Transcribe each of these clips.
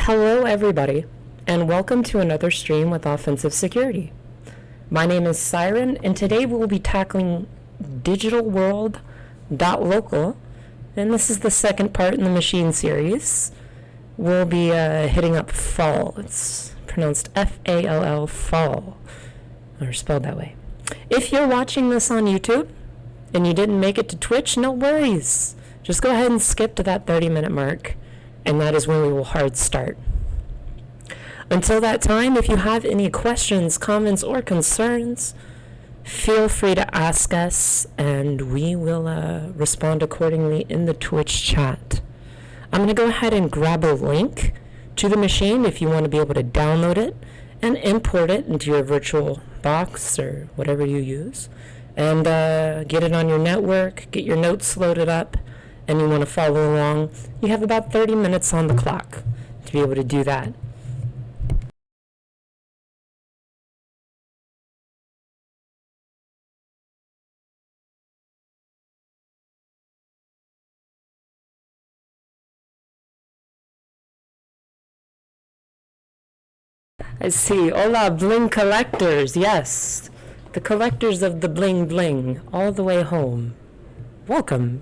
Hello everybody, and welcome to another stream with Offensive Security. My name is S1REN, and today we'll be tackling DigitalWorld.local, and this is the second part in the machine series. We'll be hitting up fall. It's pronounced F-A-L-L, fall, or spelled that way. If you're watching this on YouTube, and you didn't make it to Twitch, no worries. Just go ahead and skip to that 30-minute mark, and that is when we will hard start. Until that time, if you have any questions, comments, or concerns, feel free to ask us, and we will respond accordingly in the Twitch chat. I'm going to go ahead and grab a link to the machine if you want to be able to download it and import it into your virtual box or whatever you use, and get it on your network, get your notes loaded up, and you want to follow along. You have about 30 minutes on the clock to be able to do that. I see. Hola, bling collectors. Yes. The collectors of the bling bling all the way home. Welcome.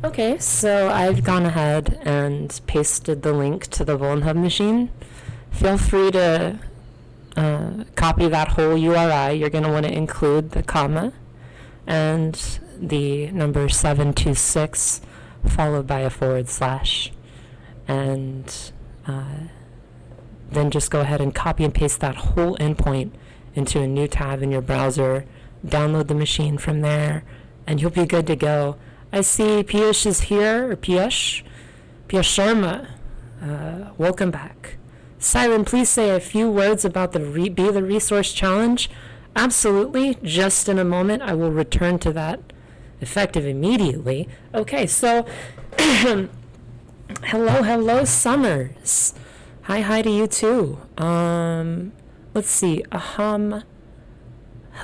Okay, so I've gone ahead and pasted the link to the VulnHub machine. Feel free to copy that whole URI. You're going to want to include the comma and the number 726 followed by a /, and then just go ahead and copy and paste that whole endpoint into a new tab in your browser, download the machine from there, and you'll be good to go. I see Piyush is here, or Piyush Sharma. Welcome back. S1REN, please say a few words about the Be the Resource Challenge. Absolutely. Just in a moment, I will return to that, effective immediately. Okay, so hello, Summers. Hi to you too. Let's see. Aham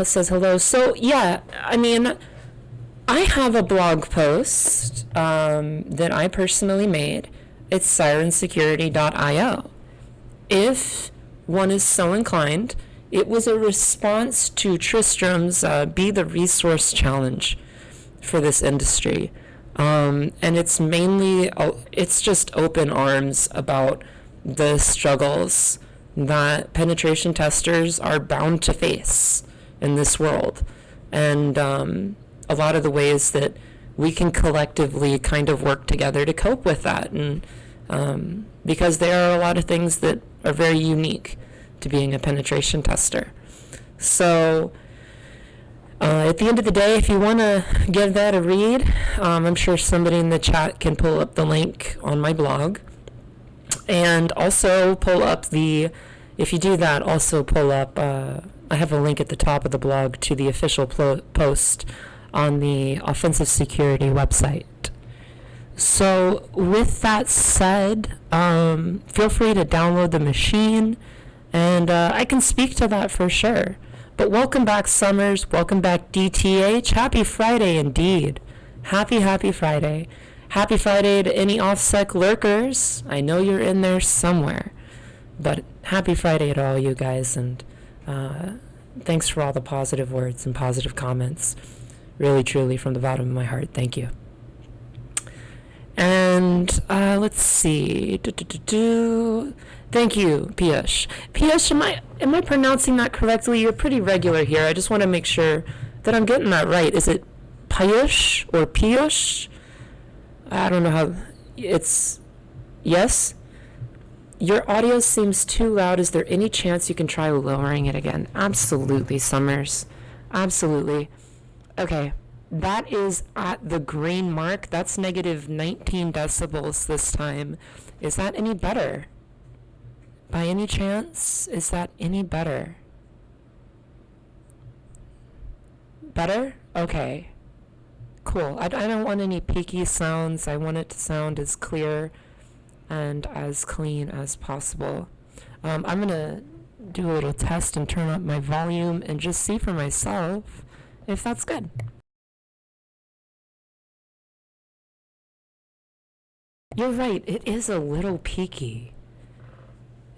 says hello. So yeah, I mean, I have a blog post that I personally made. It's sirensecurity.io. If one is so inclined, it was a response to Tristram's Be the Resource Challenge for this industry. And it's mainly, it's just open arms about the struggles that penetration testers are bound to face in this world. And a lot of the ways that we can collectively kind of work together to cope with that, and because there are a lot of things that are very unique to being a penetration tester. So at the end of the day, if you want to give that a read, I'm sure somebody in the chat can pull up the link on my blog, and also pull up if you do that, also pull up, I have a link at the top of the blog to the official post on the Offensive Security website. So with that said, feel free to download the machine, and I can speak to that for sure. But welcome back, Summers. Welcome back, DTH. Happy Friday indeed. Happy Friday. Happy Friday to any OffSec lurkers. I know you're in there somewhere. But happy Friday to all you guys, and thanks for all the positive words and positive comments. Really, truly, from the bottom of my heart, thank you. And let's see. Thank you, Piyush. Piyush, am I pronouncing that correctly? You're pretty regular here. I just want to make sure that I'm getting that right. Is it Piyush or Piyush? I don't know how. It's yes. Your audio seems too loud. Is there any chance you can try lowering it again? Absolutely, Summers. Absolutely. Okay, that is at the green mark. That's negative 19 decibels this time. Is that any better? By any chance, is that any better? Better? Okay. cool. I don't want any peaky sounds. I want it to sound as clear and as clean as possible. I'm gonna do a little test and turn up my volume and just see for myself if that's good. You're right, it is a little peaky.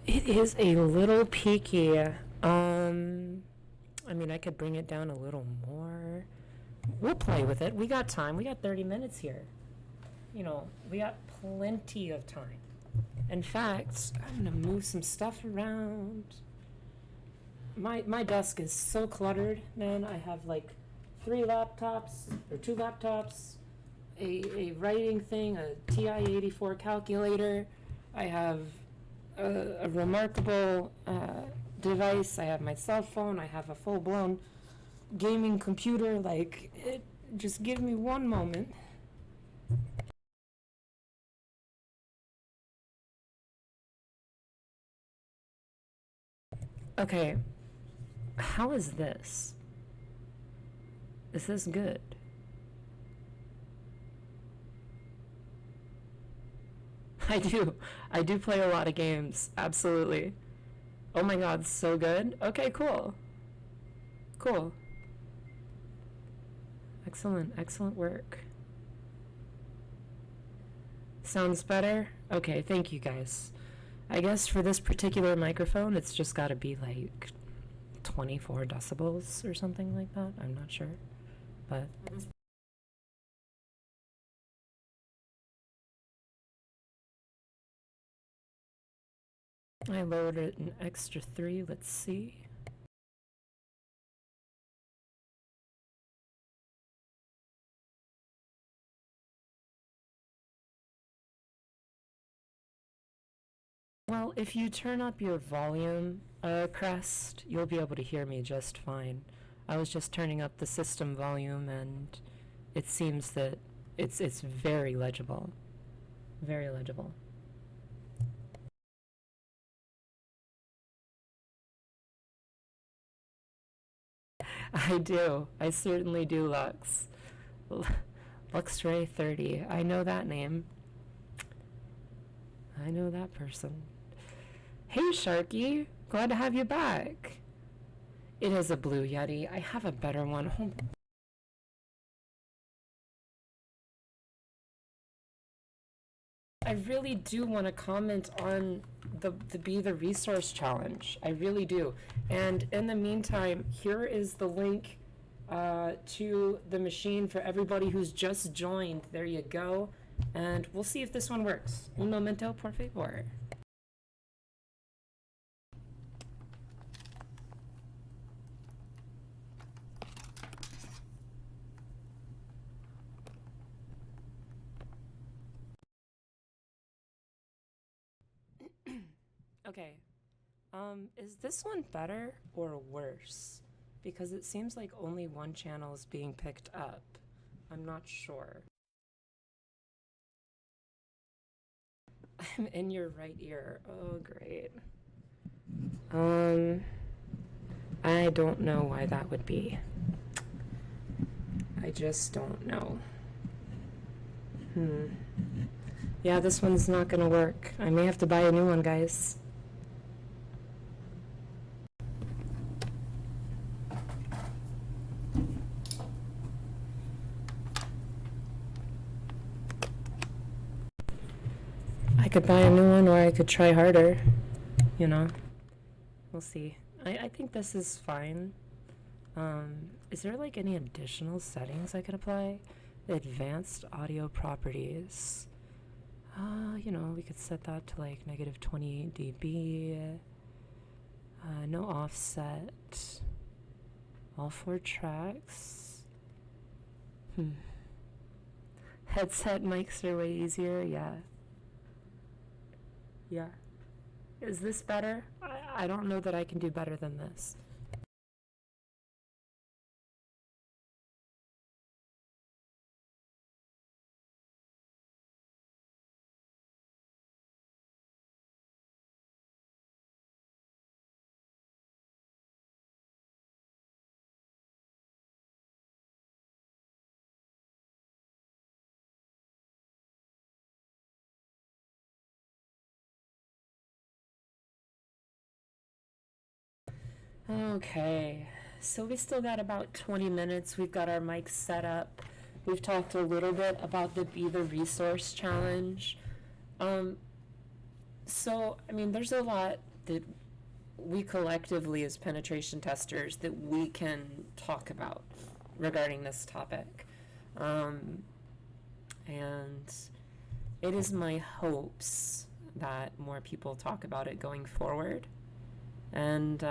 It is a little peaky. I mean, I could bring it down a little more. We'll play with it. We got time. We got 30 minutes here. You know, we got plenty of time. In fact, I'm gonna move some stuff around. My desk is so cluttered, man. I have like 2 laptops, a writing thing, a TI-84 calculator. I have a remarkable device. I have my cell phone. I have a full-blown gaming computer. Like, just give me one moment. Okay, how is this? Is this good? I do play a lot of games, absolutely. Oh my god, so good. Okay, cool. Cool. Excellent work. Sounds better? Okay, thank you guys. I guess for this particular microphone, it's just gotta be like 24 decibels or something like that. I'm not sure. But I lowered it an extra 3. Let's see. Well, if you turn up your volume crest, you'll be able to hear me just fine. I was just turning up the system volume, and it seems that it's very legible. Very legible. I do. I certainly do, Lux. LuxRay30. I know that name. I know that person. Hey, Sharky. Glad to have you back. It is a Blue Yeti. I have a better one. Hold on. I really do want to comment on the Be the Resource Challenge. I really do. And in the meantime, here is the link to the machine for everybody who's just joined. There you go. And we'll see if this one works. Un momento, por favor. Okay. Is this one better or worse? Because it seems like only one channel is being picked up. I'm not sure. I'm in your right ear. Oh, great. I don't know why that would be. I just don't know. Yeah, this one's not gonna work. I may have to buy a new one, guys. I could buy a new one, or I could try harder. You know? We'll see. I think this is fine. Is there like any additional settings I could apply? Advanced audio properties. You know, we could set that to like negative 28 dB. No offset. All 4 tracks. Headset mics are way easier, yeah. Yeah. Is this better? I don't know that I can do better than this. Okay, so we still got about 20 minutes. We've got our mics set up. We've talked a little bit about the Be the Resource Challenge. Um, so, I mean, there's a lot that we collectively as penetration testers that we can talk about regarding this topic. And it is my hopes that more people talk about it going forward. And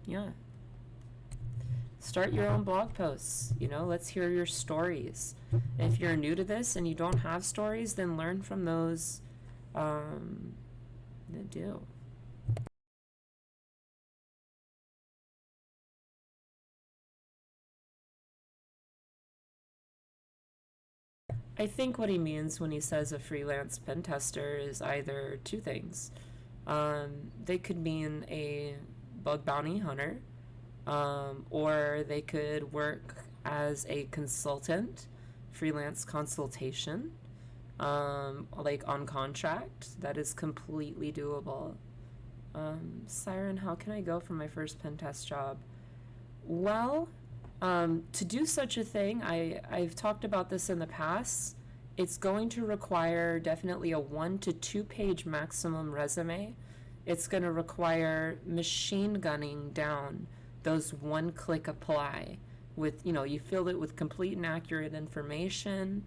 yeah, start your own blog posts. Let's hear your stories. If you're new to this and you don't have stories, then learn from those that do. I think what he means when he says a freelance pen tester is either two things. They could mean a bug bounty hunter, or they could work as a consultant, freelance consultation, like on contract. That is completely doable. Siren, how can I go for my first pen test job? Well, to do such a thing, I've talked about this in the past. It's going to require definitely a 1 to 2 page maximum resume. It's going to require machine gunning down those one-click apply with, you fill it with complete and accurate information,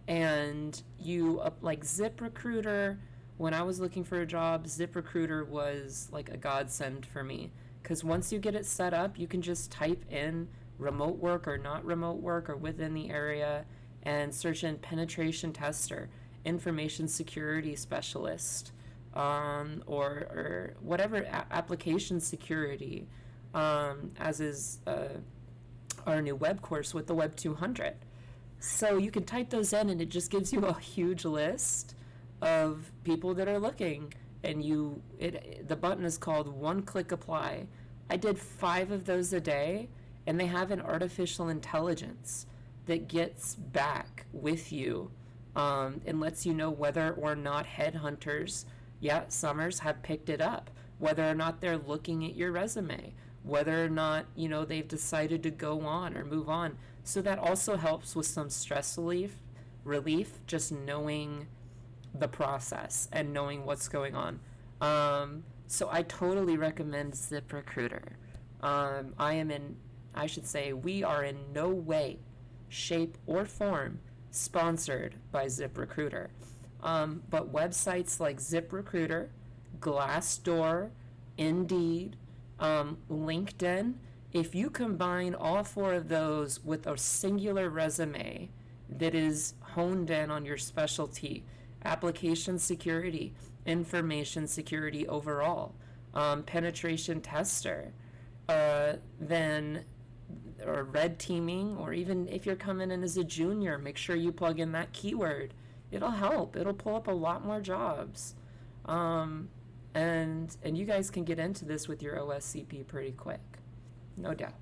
and you like ZipRecruiter. When I was looking for a job, ZipRecruiter was like a godsend for me, because once you get it set up, you can just type in remote work or not remote work or within the area and search in penetration tester, information security specialist, or whatever application security, as is our new web course with the Web 200. So you can type those in and it just gives you a huge list of people that are looking, and the button is called one click apply. I did 5 of those a day, and they have an artificial intelligence that gets back with you, and lets you know whether or not headhunters, Summers, have picked it up, whether or not they're looking at your resume, whether or not they've decided to go on or move on. So that also helps with some stress relief, just knowing the process and knowing what's going on. So I totally recommend ZipRecruiter. We are in no way, shape, or form sponsored by ZipRecruiter. But websites like ZipRecruiter, Glassdoor, Indeed, LinkedIn, if you combine all 4 of those with a singular resume that is honed in on your specialty, application security, information security overall, penetration tester, then or red teaming, or even if you're coming in as a junior, make sure you plug in that keyword. It'll help. It'll pull up a lot more jobs. And you guys can get into this with your OSCP pretty quick, no doubt.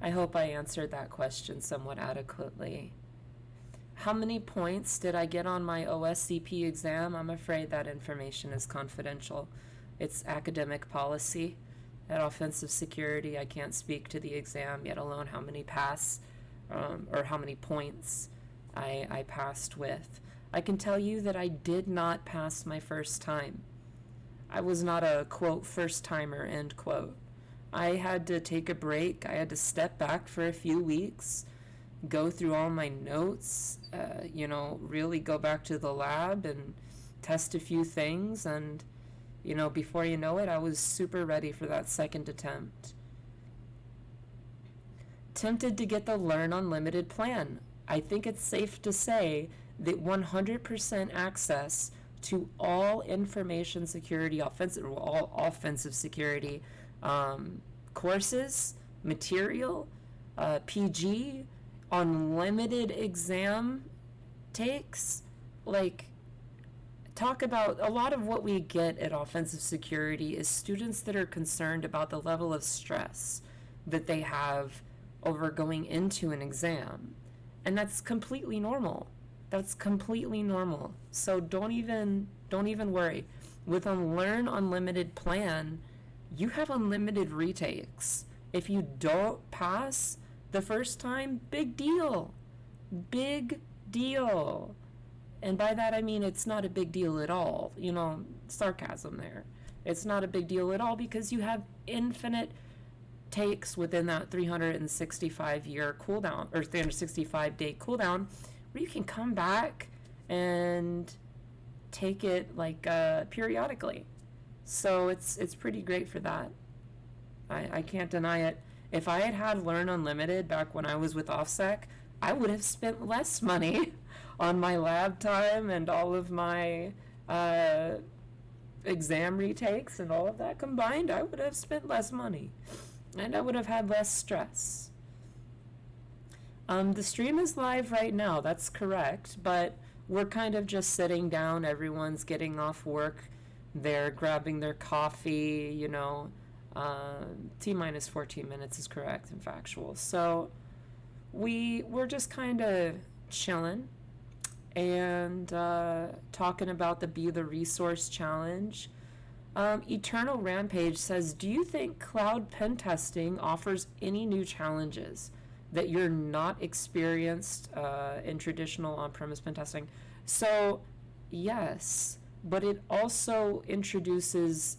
I hope I answered that question somewhat adequately. How many points did I get on my OSCP exam? I'm afraid that information is confidential. It's academic policy. At Offensive Security, I can't speak to the exam, yet alone how many or how many points I passed with. I can tell you that I did not pass my first time. I was not a, quote, first timer, end quote. I had to take a break. I had to step back for a few weeks, go through all my notes, really go back to the lab and test a few things. And, before you know it, I was super ready for that second attempt. Tempted to get the Learn Unlimited plan. I think it's safe to say that 100% access to all information security, all offensive security courses, material, PG, unlimited exam takes, talk about a lot of what we get at offensive security is students that are concerned about the level of stress that they have over going into an exam. And that's completely normal. So don't even worry. with a Learn Unlimited plan, you have unlimited retakes. If you don't pass the first time, big deal. Big deal. And by that I mean it's not a big deal at all. You know, sarcasm there. It's not a big deal at all because you have infinite takes within that 365-year cooldown or 365-day cooldown where you can come back and take it like periodically. So it's pretty great for that. I can't deny it. If I had Learn Unlimited back when I was with OffSec, I would have spent less money on my lab time and all of my exam retakes and all of that combined. I would have spent less money and I would have had less stress. The stream is live right now, that's correct, but we're kind of just sitting down. Everyone's getting off work. They're grabbing their coffee, you know. T-minus 14 minutes is correct and factual. So we're just kind of chilling and talking about the Be the Resource Challenge. Eternal Rampage says, do you think cloud pen testing offers any new challenges that you're not experienced in traditional on-premise pen testing? So yes, but it also introduces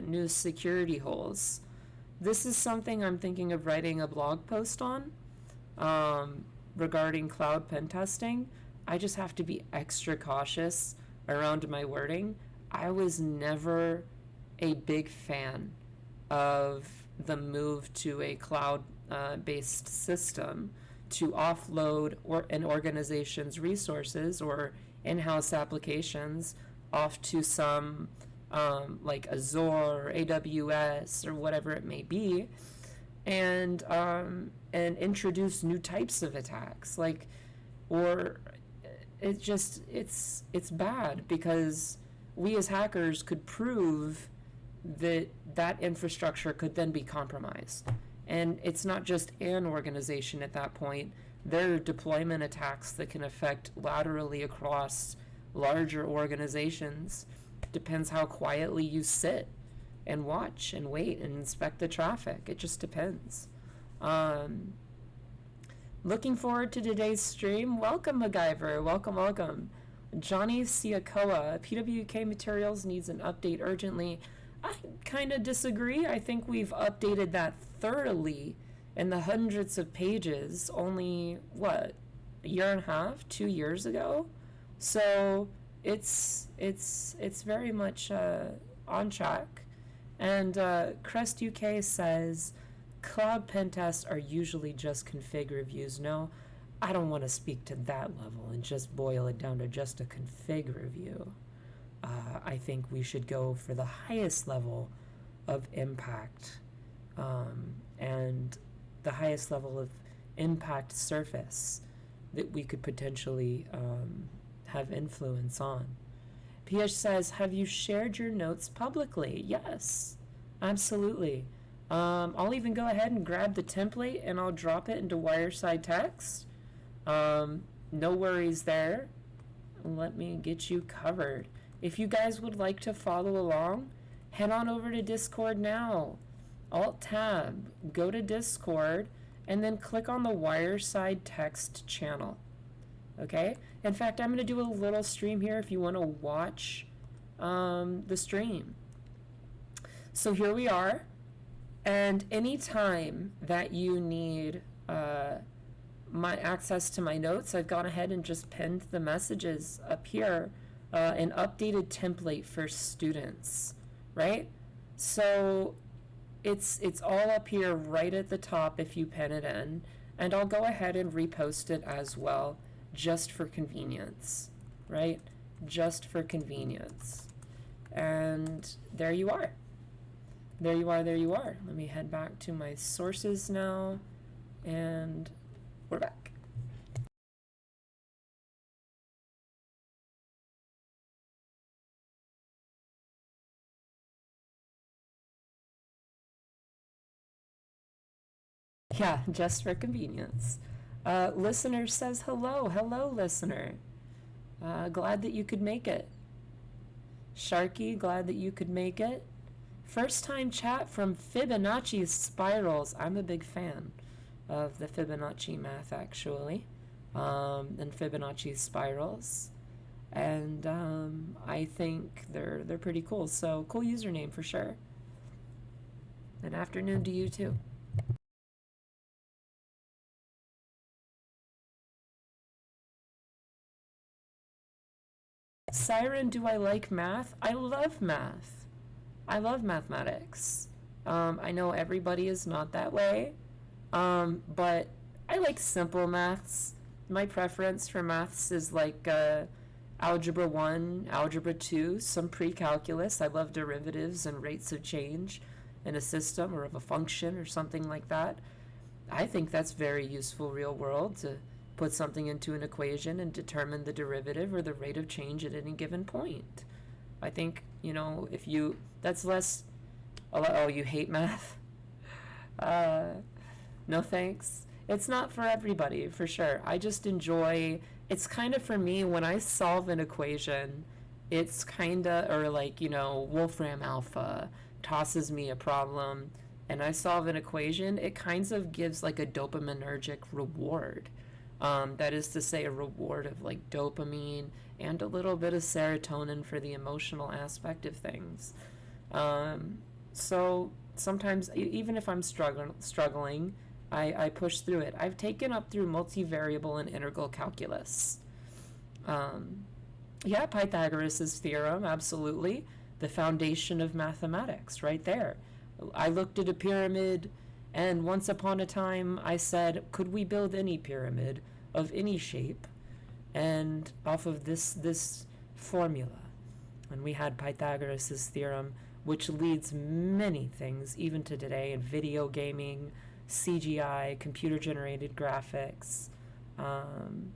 new security holes. This is something I'm thinking of writing a blog post on regarding cloud pen testing. I just have to be extra cautious around my wording. I was never a big fan of the move to a cloud based system to offload an organization's resources or in-house applications off to some like Azure or AWS or whatever it may be, and introduce new types of attacks, like, or it's bad because we as hackers could prove that infrastructure could then be compromised. And it's not just an organization at that point. There are deployment attacks that can affect laterally across larger organizations. Depends how quietly you sit and watch and wait and inspect the traffic. It just depends. Looking forward to today's stream. Welcome, MacGyver. Welcome. Johnny Siakoa, PWK Materials needs an update urgently. I kind of disagree. I think we've updated that thoroughly in the hundreds of pages only, a year and a half, 2 years ago? So it's very much on track. And Crest UK says, cloud pen tests are usually just config reviews. No, I don't want to speak to that level and just boil it down to just a config review. I think we should go for the highest level of impact and the highest level of impact surface that we could potentially have influence on. PH says, have you shared your notes publicly? Yes, absolutely. I'll even go ahead and grab the template and I'll drop it into Wireside Text. No worries there. Let me get you covered. If you guys would like to follow along, head on over to Discord now. Alt-tab, go to Discord, and then click on the Wireside Text channel. Okay? In fact, I'm going to do a little stream here if you want to watch the stream. So here we are. And anytime that you need my access to my notes, I've gone ahead and just pinned the messages up here, an updated template for students, right? So it's all up here right at the top if you pin it in, and I'll go ahead and repost it as well, just for convenience, right? Just for convenience. And there you are. There you are. Let me head back to my sources now, and we're back. Yeah, just for convenience. Listener says hello, listener. Glad that you could make it. Sharky, glad that you could make it. First time chat from Fibonacci spirals. I'm a big fan of the Fibonacci math, actually, and Fibonacci spirals. And I think they're pretty cool. So cool username for sure. And afternoon to you too. Siren, do I like math? I love math. I love mathematics. I know everybody is not that way, but I like simple maths. My preference for maths is like Algebra 1, Algebra 2, some pre-calculus. I love derivatives and rates of change in a system or of a function or something like that. I think that's very useful real world to put something into an equation and determine the derivative or the rate of change at any given point. I think, if you, that's less, oh, you hate math? No thanks. It's not for everybody, for sure. I just enjoy, it's kind of for me, when I solve an equation, it's kind of, or like, Wolfram Alpha tosses me a problem and I solve an equation, it kind of gives like a dopaminergic reward. That is to say, a reward of like dopamine and a little bit of serotonin for the emotional aspect of things. So sometimes, even if I'm struggling, I push through it. I've taken up through multivariable and integral calculus. Yeah, Pythagoras' theorem, absolutely. The foundation of mathematics, right there. I looked at a pyramid, and once upon a time I said, could we build any pyramid of any shape? And off of this formula. And we had Pythagoras' theorem, which leads many things, even to today, in video gaming, CGI, computer-generated graphics, and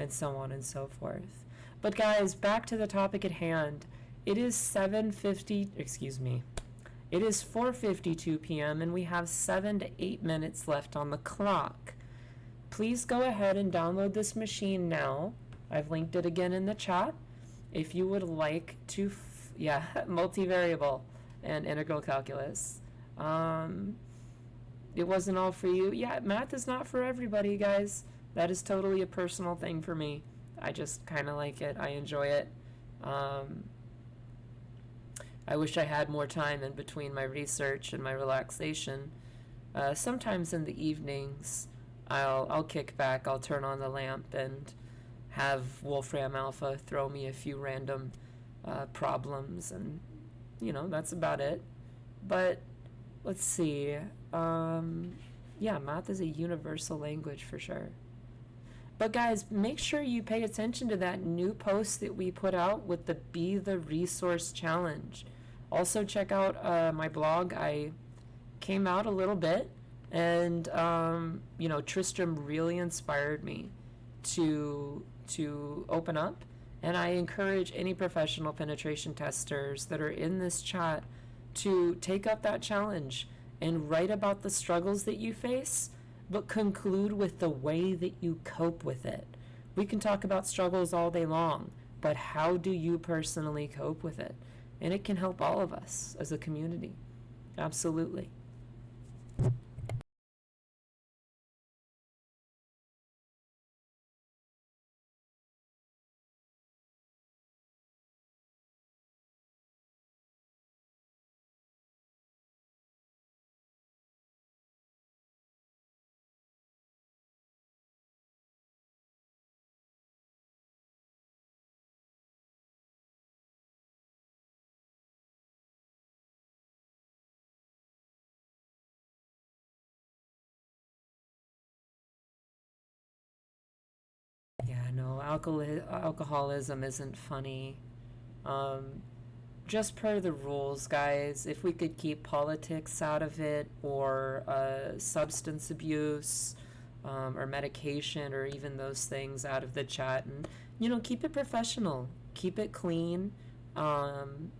so on and so forth. But guys, back to the topic at hand. It is 4:52 p.m. and we have 7 to 8 minutes left on the clock. Please go ahead and download this machine now. I've linked it again in the chat. If you would like to, multivariable and integral calculus. It wasn't all for you. Yeah, math is not for everybody, guys. That is totally a personal thing for me. I just kind of like it. I enjoy it. I wish I had more time in between my research and my relaxation. Sometimes in the evenings, I'll kick back, I'll turn on the lamp and have Wolfram Alpha throw me a few random problems, and that's about it. But let's see. Math is a universal language for sure. But guys, make sure you pay attention to that new post that we put out with the Be the Resource Challenge. Also check out my blog. I came out a little bit, and Tristram really inspired me to open up, and I encourage any professional penetration testers that are in this chat to take up that challenge and write about the struggles that you face, but conclude with the way that you cope with it. We can talk about struggles all day long, but how do you personally cope with it? And it can help all of us as a community. Absolutely. Yeah, no, alcoholism isn't funny. Um, just per the rules, guys. If we could keep politics out of it, or substance abuse, or medication, or even those things out of the chat, and keep it professional, keep it clean, and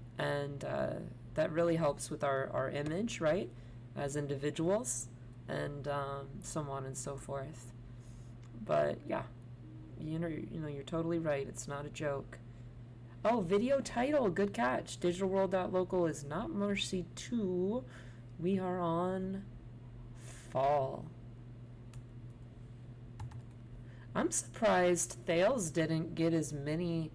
that really helps with our image, right, as individuals, and so on and so forth. But yeah, you're totally right. It's not a joke. Oh, video title. Good catch. DigitalWorld.local is not Mercy 2. We are on Fall. I'm surprised Thales didn't get as many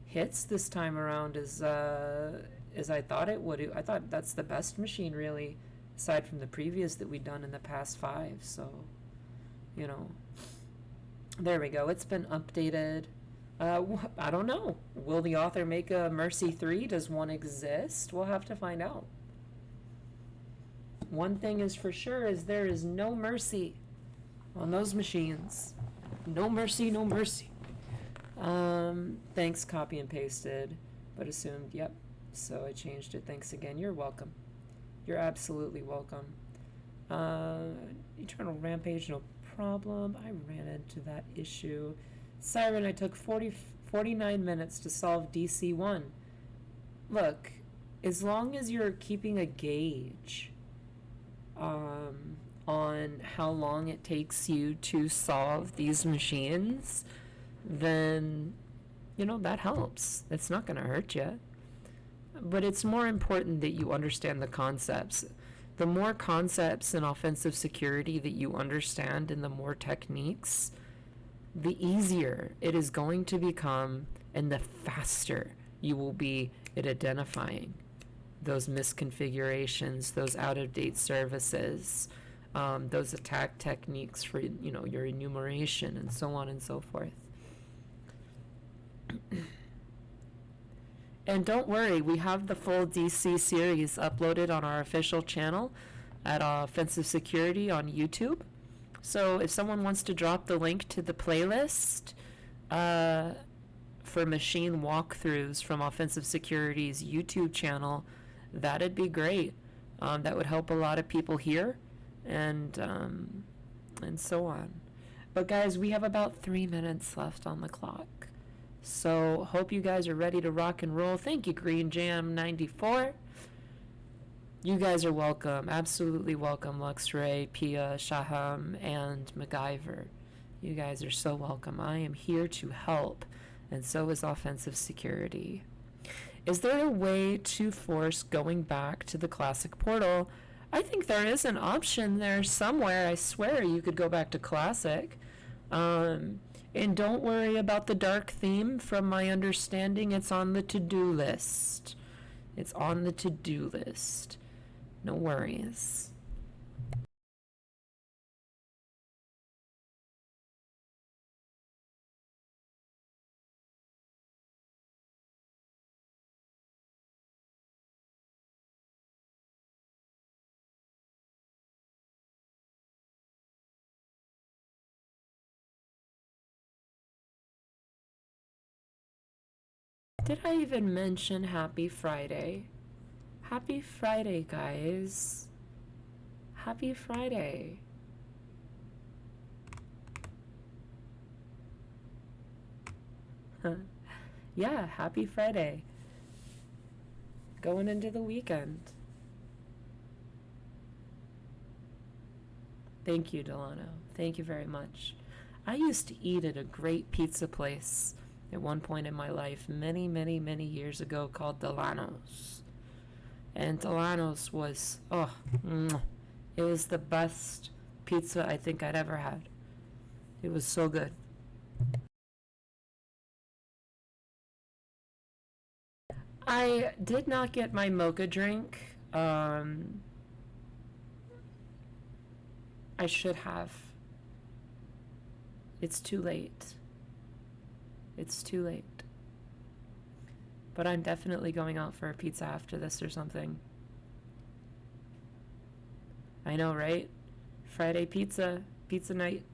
hits this time around as I thought it would. I thought that's the best machine, really, aside from the previous that we'd done in the past 5. So, you know, there we go. It's been updated. I don't know. Will the author make a Mercy 3? Does one exist? We'll have to find out. One thing is for sure is there is no mercy on those machines. No mercy, no mercy. Thanks, copy and pasted, but assumed, yep. So I changed it. Thanks again. You're welcome. You're absolutely welcome. Eternal Rampage, no problem. I ran into that issue. S1REN, I took 49 minutes to solve DC1. Look, as long as you're keeping a gauge on how long it takes you to solve these machines, then, you know, that helps. It's not going to hurt you. But it's more important that you understand the concepts. The more concepts in offensive security that you understand and the more techniques, the easier it is going to become and the faster you will be at identifying those misconfigurations, those out-of-date services, those attack techniques for, you know, your enumeration and so on and so forth. And don't worry, we have the full DC series uploaded on our official channel at Offensive Security on YouTube. So if someone wants to drop the link to the playlist for machine walkthroughs from Offensive Security's YouTube channel, that'd be great. That would help a lot of people here, and so on. But guys, we have about 3 minutes left on the clock. So hope you guys are ready to rock and roll. Thank you, Green Jam 94. You guys are welcome, absolutely welcome, Luxray, Pia, Shaham, and MacGyver. You guys are so welcome. I am here to help, and so is Offensive Security. Is there a way to force going back to the Classic portal? I think there is an option there somewhere. I swear you could go back to Classic. And don't worry about the dark theme. From my understanding, it's on the to-do list. It's on the to-do list. No worries. Did I even mention Happy Friday? Happy Friday, guys. Happy Friday. Yeah, happy Friday. Going into the weekend. Thank you, Delano. Thank you very much. I used to eat at a great pizza place at one point in my life, many, many, many years ago, called Delano's. And Delano's was, it was the best pizza I think I'd ever had. It was so good. I did not get my mocha drink. I should have. It's too late. It's too late. But I'm definitely going out for a pizza after this or something. I know, right? Friday pizza. Pizza night.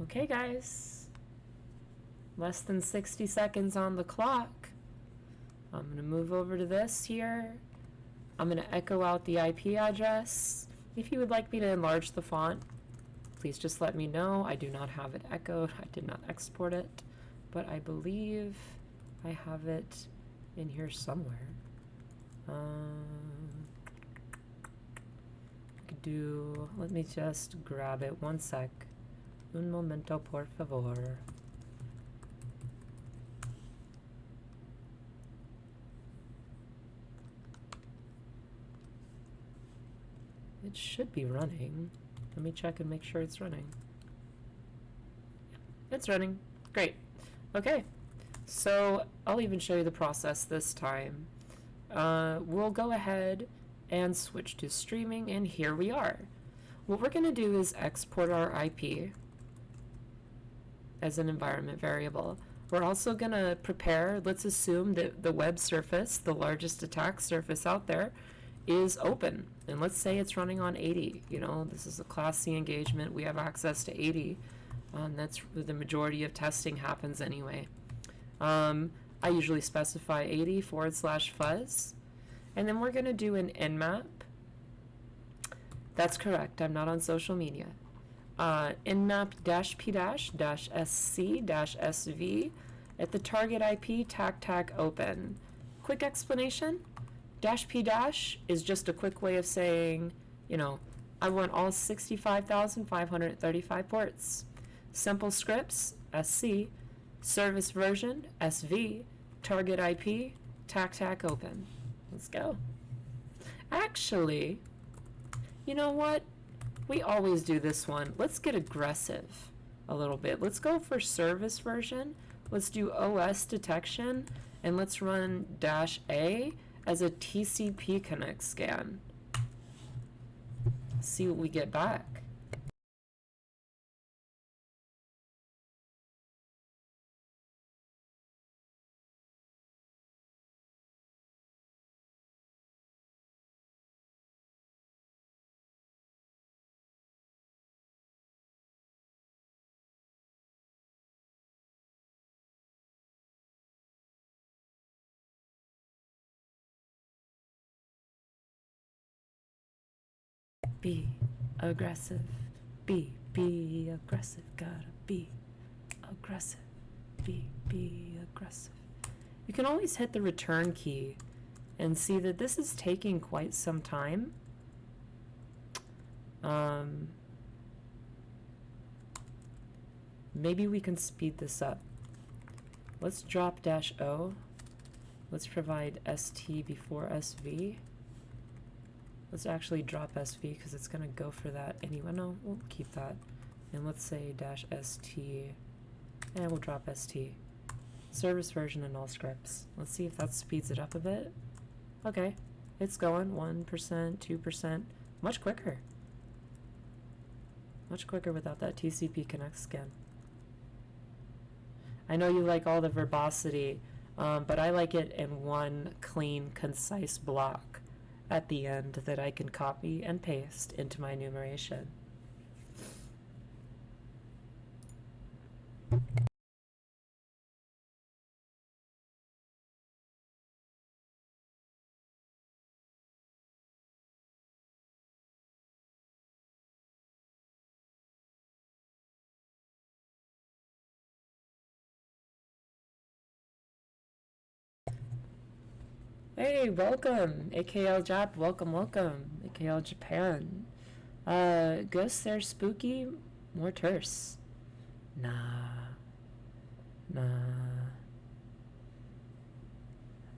Okay, guys. Less than 60 seconds on the clock. I'm going to move over to this here. I'm going to echo out the IP address. If you would like me to enlarge the font, please just let me know. I do not have it echoed. I did not export it, but I believe I have it in here somewhere. Let me just grab it. One sec. Un momento, por favor. It should be running. Let me check and make sure it's running. It's running. Great. Okay. So I'll even show you the process this time. We'll go ahead and switch to streaming, and here we are. What we're going to do is export our IP as an environment variable. We're also going to prepare, let's assume that the web surface, the largest attack surface out there, is open. And let's say it's running on 80. You know, this is a Class C engagement. We have access to 80. That's where the majority of testing happens anyway. I usually specify 80/fuzz. And then we're going to do an nmap. That's correct. I'm not on social media. nmap-p-sc-sv at the target IP tag open. Quick explanation. -p- is just a quick way of saying, you know, I want all 65,535 ports. Simple scripts, SC, service version, SV, target IP, tag open. Let's go. Actually, you know what? We always do this one. Let's get aggressive a little bit. Let's go for service version. Let's do OS detection, and let's run -a as a TCP connect scan. See what we get back. Be aggressive. Be aggressive. Gotta be aggressive. Be aggressive. You can always hit the return key and see that this is taking quite some time. Maybe we can speed this up. Let's drop -o. Let's provide ST before SV. Let's actually drop SV because it's going to go for that anyway. No, we'll keep that. And let's say -ST. And we'll drop ST. Service version and all scripts. Let's see if that speeds it up a bit. Okay, it's going 1%, 2%. Much quicker. Much quicker without that TCP connect scan. I know you like all the verbosity, but I like it in one clean, concise block at the end that I can copy and paste into my enumeration. Hey, welcome, AKL Jap, welcome, AKL Japan. Ghosts there spooky, more terse. Nah.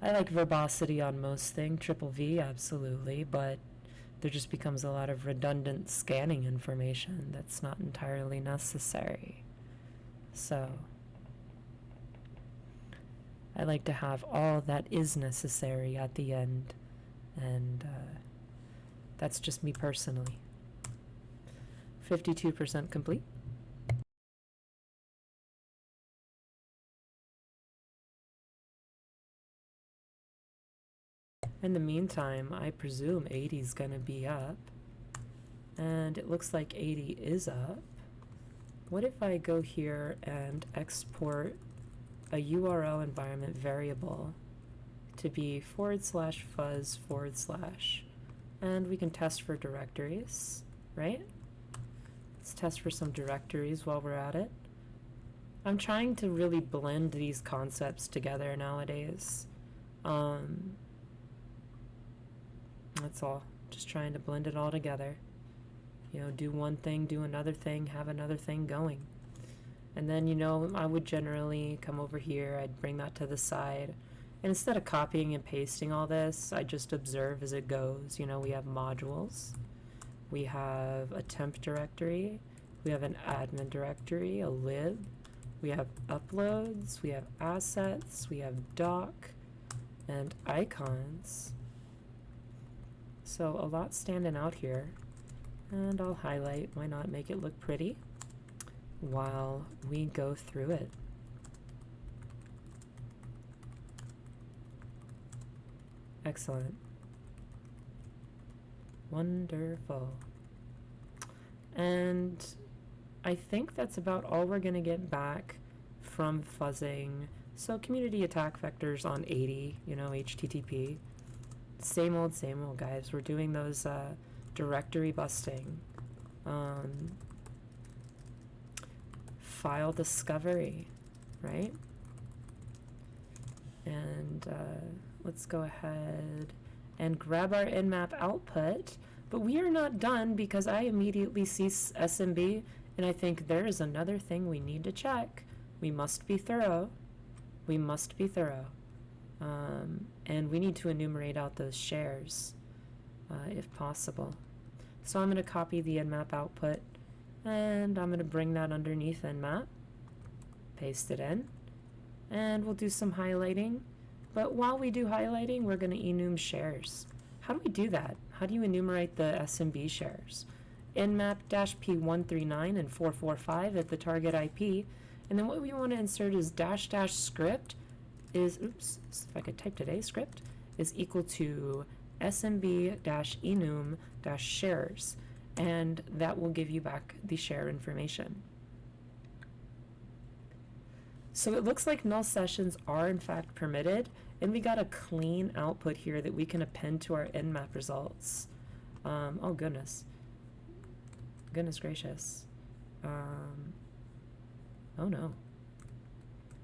I like verbosity on most things, triple V, absolutely, but there just becomes a lot of redundant scanning information that's not entirely necessary. So I like to have all that is necessary at the end, and that's just me personally. 52% complete. In the meantime, I presume 80 is going to be up, and it looks like 80 is up. What if I go here and export a URL environment variable to be /fuzz/, and we can test for directories, right? Let's test for some directories while we're at it. I'm trying to really blend these concepts together nowadays. That's all. Just trying to blend it all together. You know, do one thing, do another thing, have another thing going. And then, you know, I would generally come over here, I'd bring that to the side. And instead of copying and pasting all this, I just observe as it goes. You know, we have modules, we have a temp directory, we have an admin directory, a lib, we have uploads, we have assets, we have doc, and icons. So a lot standing out here. And I'll highlight, why not make it look pretty while we go through it. Excellent. Wonderful. And I think that's about all we're going to get back from fuzzing. So community attack vectors on 80, you know, HTTP. Same old, guys. We're doing those directory busting. File discovery, right? And let's go ahead and grab our nmap output. But we are not done because I immediately see SMB and I think there is another thing we need to check. We must be thorough. We must be thorough. And we need to enumerate out those shares if possible. So I'm going to copy the nmap output and I'm going to bring that underneath nmap, paste it in, and we'll do some highlighting. But while we do highlighting, we're going to enum shares. How do we do that? How do you enumerate the SMB shares? Nmap-P139 and 445 at the target IP, and then what we want to insert is -- script is, oops, if I could type today, script is equal to smb-enum-shares, and that will give you back the share information. So it looks like null sessions are in fact permitted, and we got a clean output here that we can append to our nmap results. Oh goodness. Goodness gracious. Oh no.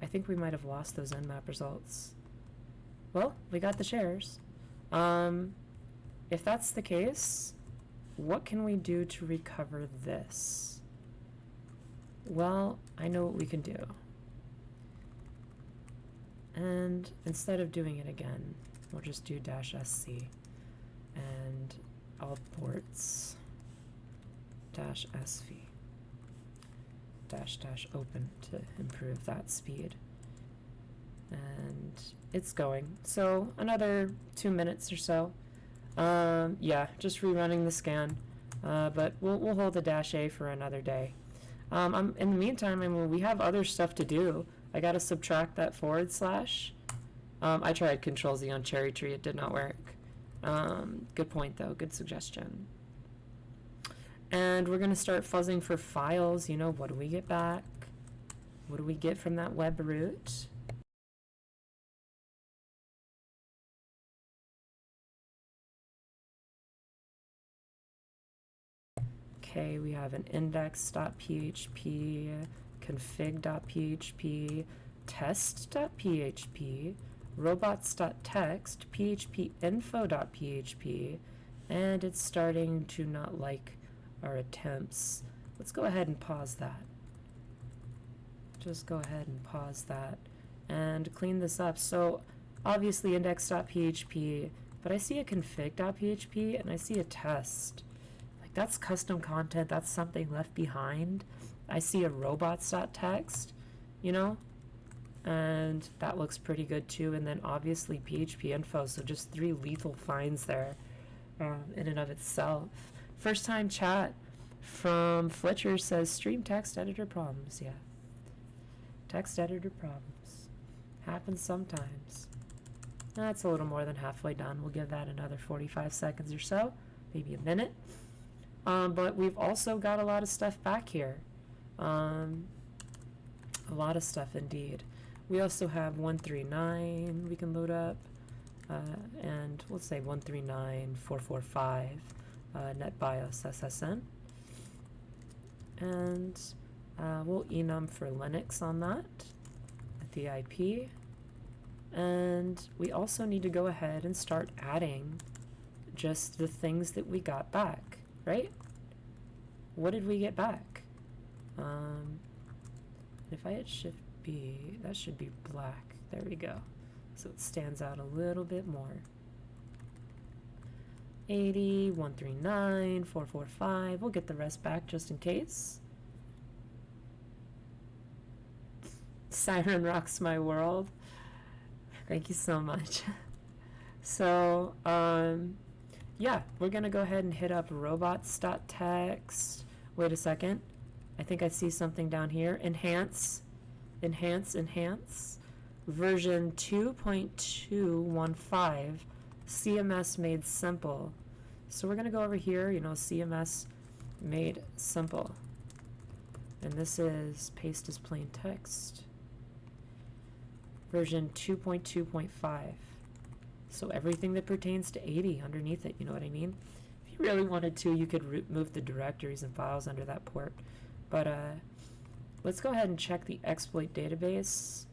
I think we might have lost those nmap results. Well, we got the shares. If that's the case, what can we do to recover this? Well, I know what we can do. And instead of doing it again, we'll just do -sc and all ports -sv -- open to improve that speed. And it's going. So another 2 minutes or so. Yeah, just rerunning the scan. But we'll hold the -a for another day. In the meantime, I mean, we have other stuff to do. I gotta subtract that /. I tried Control-Z on Cherry Tree. It did not work. Good point, though. Good suggestion. And we're gonna start fuzzing for files. You know, what do we get back? What do we get from that web root? Okay, we have an index.php, config.php, test.php, robots.txt, phpinfo.php, and it's starting to not like our attempts. Let's go ahead and pause that. Just go ahead and pause that and clean this up. So obviously index.php, but I see a config.php and I see a test. Like, that's custom content, that's something left behind. I see a robots.txt, you know, and that looks pretty good too. And then obviously PHP info, so just 3 lethal finds there in and of itself. First time chat from Fletcher says stream text editor problems. Yeah, text editor problems happen sometimes. That's a little more than halfway done. We'll give that another 45 seconds or so, maybe a minute. But we've also got a lot of stuff back here. A lot of stuff indeed. We also have 139 we can load up, and let's say 139.445 NetBIOS SSN. And We'll enum for Linux on that at the IP. And we also need to go ahead and start adding just the things that we got back, right? What did we get back? If I hit Shift B, that should be black. There we go. So it stands out a little bit more. 80, 139, 445. We'll get the rest back just in case. Siren rocks my world. Thank you so much. So, yeah, we're going to go ahead and hit up robots.txt. Wait a second. I think I see something down here. Enhance. Version 2.215. CMS made simple. So we're going to go over here, CMS made simple. And this is paste as plain text. Version 2.2.5. So everything that pertains to 80 underneath it, you know what I mean? If you really wanted to, you could move the directories and files under that port. But let's go ahead and check the exploit database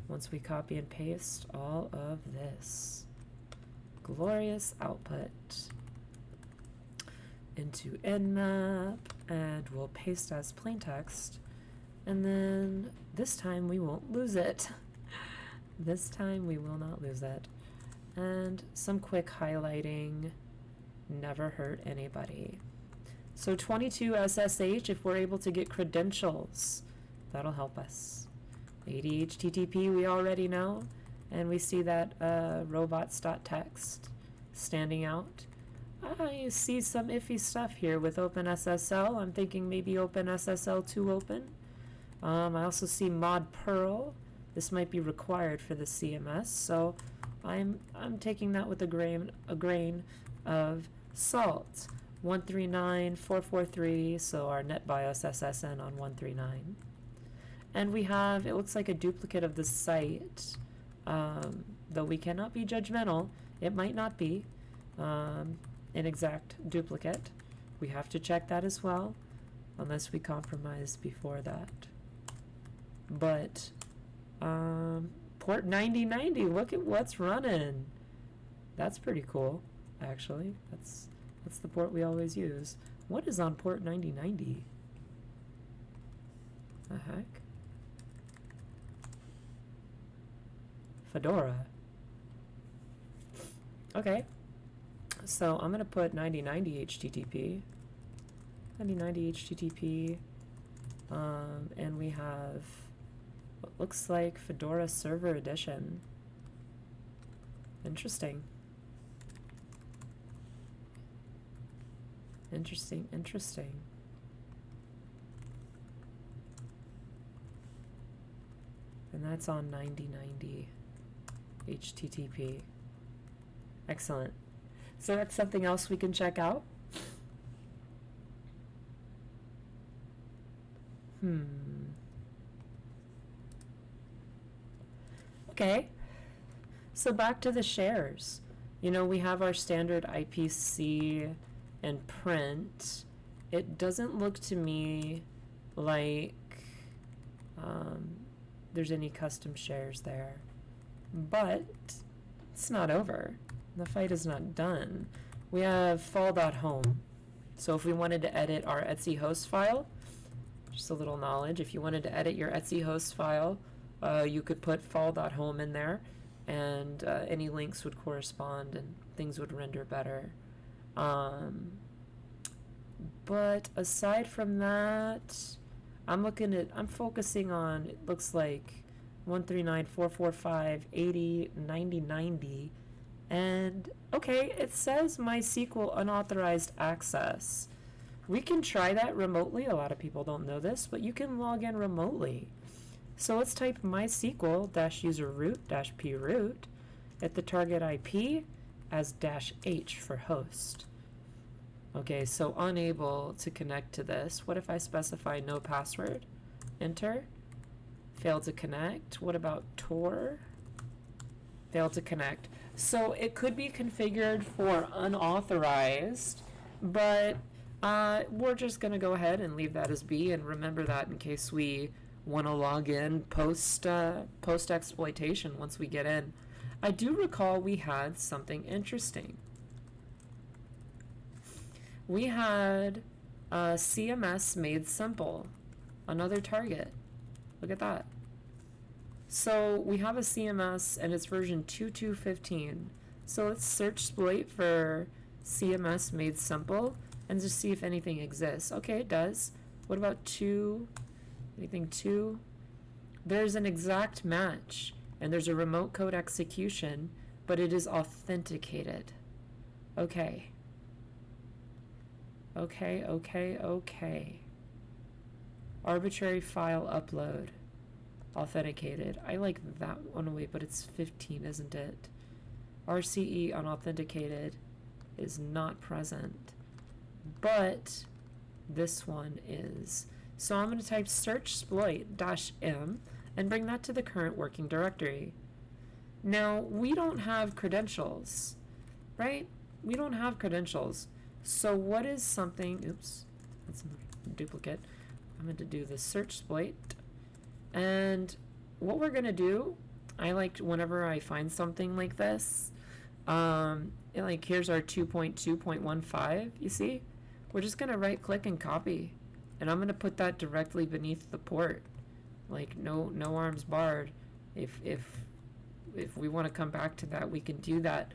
once we copy and paste all of this glorious output into nmap, and we'll paste as plain text, and then this time we won't lose it. This time we will not lose it. And some quick highlighting, never hurt anybody. So 22 SSH, if we're able to get credentials, that'll help us. 80 HTTP we already know, and we see that robots.txt standing out. I see some iffy stuff here with OpenSSL. I'm thinking maybe OpenSSL 2 open. I also see mod Perl. This might be required for the CMS, so I'm taking that with a grain of salt. 139.443, so our NetBIOS SSN on 139. And we have, it looks like a duplicate of the site, though we cannot be judgmental. It might not be an exact duplicate. We have to check that as well, unless we compromise before that. But port 9090, look at what's running. That's pretty cool, actually. That's the port we always use. What is on port 9090? The heck? Fedora. Okay. So I'm going to put 9090 HTTP. 9090 HTTP. And we have what looks like Fedora Server Edition. Interesting. Interesting. And that's on 9090 HTTP. Excellent. So that's something else we can check out. Okay. So back to the shares. We have our standard IPC and print. It doesn't look to me like there's any custom shares there. But it's not over. The fight is not done. We have fall.home. So if we wanted to edit our Etsy host file, just a little knowledge, if you wanted to edit your Etsy host file, you could put fall.home in there, and any links would correspond and things would render better. But aside from that, I'm focusing on, it looks like 139.445, 80, 9090, and okay, it says MySQL unauthorized access. We can try that remotely. A lot of people don't know this, but you can log in remotely. So let's type MySQL-user root-p root at the target IP as -h for host. Okay, so unable to connect to this. What if I specify no password? Enter. Failed to connect. What about Tor? Failed to connect. So it could be configured for unauthorized, but We're just going to go ahead and leave that as B, and remember that in case we want to log in post exploitation once we get in. I do recall we had something interesting. We had CMS made simple, another target. Look at that. So we have a CMS and it's version 2.2.15. So let's search exploit for CMS made simple and just see if anything exists. Okay, it does. What about 2? Anything 2? There's an exact match and there's a remote code execution, but it is authenticated. Okay. Okay. Arbitrary file upload. Authenticated. I like that one. Wait, but it's 15, isn't it? RCE unauthenticated is not present, but this one is. So I'm going to type search exploit -m and bring that to the current working directory. Now, we don't have credentials, right? We don't have credentials. So what is something, oops, that's a duplicate. I'm going to do the search exploit. And what we're going to do, I like whenever I find something like this, like here's our 2.2.15, you see? We're just going to right click and copy. And I'm going to put that directly beneath the port. Like no arms barred. If we want to come back to that, we can do that.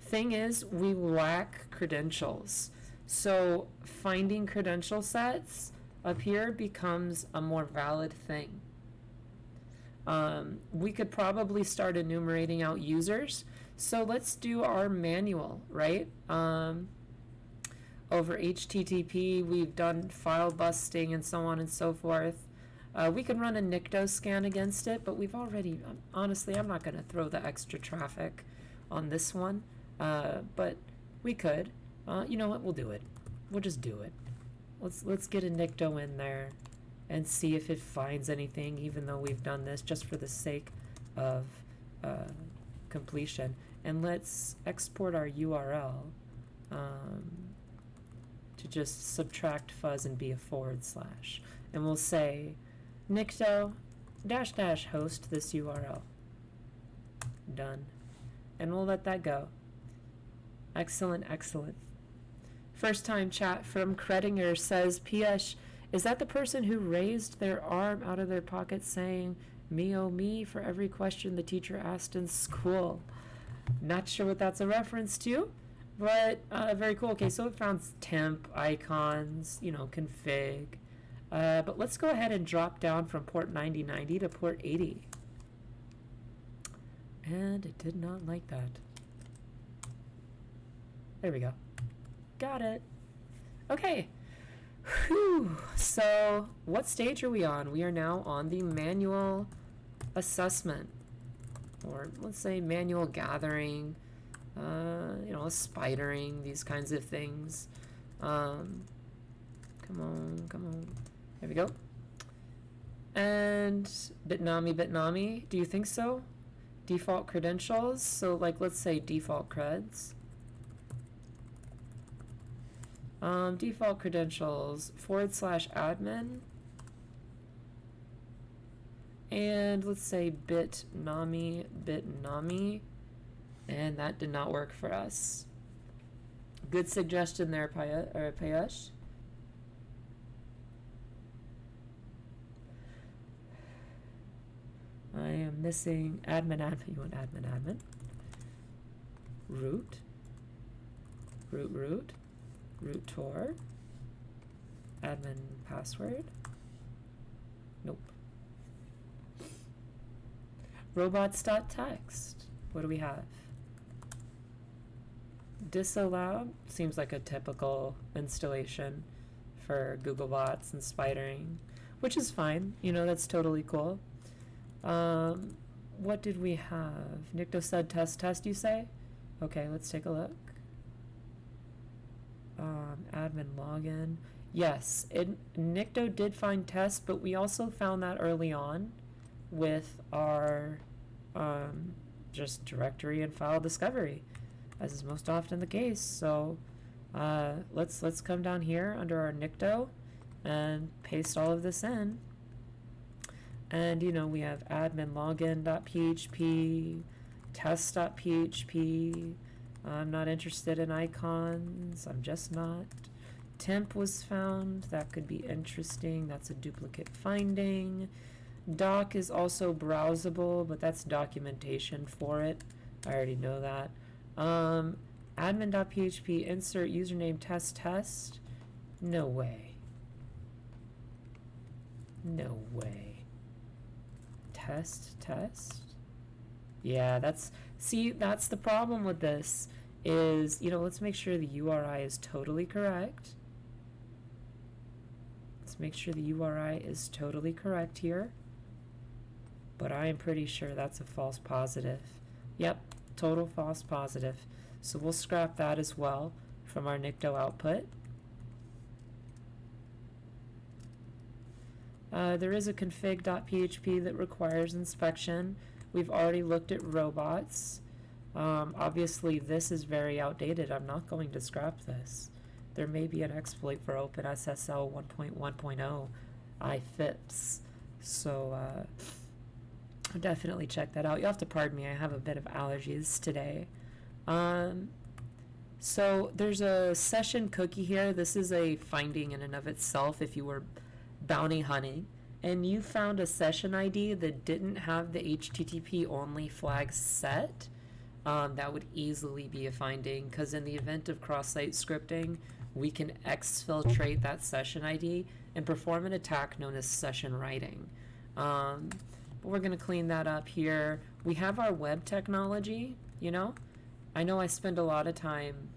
Thing is, we lack credentials. So finding credential sets up here becomes a more valid thing. We could probably start enumerating out users. So let's do our manual, right? Over HTTP, we've done file busting and so on and so forth. We can run a NICTO scan against it, but we've already, honestly, I'm not going to throw the extra traffic on this one, but we could. You know what? We'll do it. We'll just do it. Let's get a NICTO in there and see if it finds anything, even though we've done this just for the sake of completion. And let's export our URL to just subtract fuzz and be a /. And we'll say NICTO -- host this URL. Done. And we'll let that go. Excellent. First time chat from Kredinger says, Piesh, is that the person who raised their arm out of their pocket saying, me oh me, for every question the teacher asked in school? Not sure what that's a reference to, but very cool. Okay, so it found temp, icons, config. But let's go ahead and drop down from port 9090 to port 80. And it did not like that. There we go. Got it. Okay. Whew. So what stage are we on? We are now on the manual assessment, or let's say manual gathering, spidering, these kinds of things. Come on. There we go. And Bitnami, do you think so? Default credentials, so like let's say default creds. Default credentials /admin, and let's say bitnami, and that did not work for us. Good suggestion there, Payush. I am missing admin. You want admin? Root. Root tour. Admin password. Nope. Robots.txt. What do we have? Disallowed seems like a typical installation for Googlebots and spidering, which is fine. That's totally cool. What did we have? NICTO said test, you say? Okay, let's take a look. Admin login. Yes, NICTO did find test, but we also found that early on with our just directory and file discovery, as is most often the case. So Let's come down here under our nicto and paste all of this in. And you know, we have admin login.php, test.php. I'm not interested in icons. I'm just not. Temp was found. That could be interesting. That's a duplicate finding. Doc is also browsable, but that's documentation for it. I already know that. Admin.php, insert username test. No way. No way. Test. Yeah, that's the problem with this is, you know, let's make sure the URI is totally correct. Let's make sure the URI is totally correct here. But I am pretty sure that's a false positive. Yep, total false positive. So we'll scrap that as well from our nicto output. There is a config.php that requires inspection. We've already looked at robots. Obviously, this is very outdated. I'm not going to scrap this. There may be an exploit for OpenSSL 1.1.0 IFIPS. So definitely check that out. You'll have to pardon me. I have a bit of allergies today. So there's a session cookie here. This is a finding in and of itself if you were bounty hunting and you found a session ID that didn't have the HTTP only flag set, that would easily be a finding, because in the event of cross-site scripting, we can exfiltrate that session ID and perform an attack known as session writing. But we're going to clean that up here. We have our web technology, you know. I know I spend a lot of time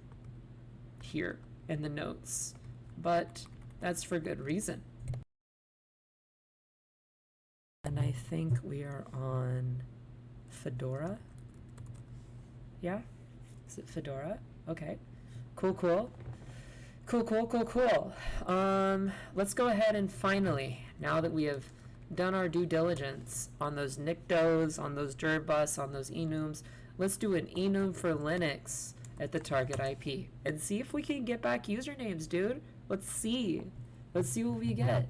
here in the notes, but that's for good reason. And I think we are on Fedora. Yeah? Is it Fedora? Okay. Cool. Let's go ahead and finally, now that we have done our due diligence on those nictos, on those dirbus, on those enums, let's do an enum for Linux at the target IP and see if we can get back usernames, dude. Let's see what we get.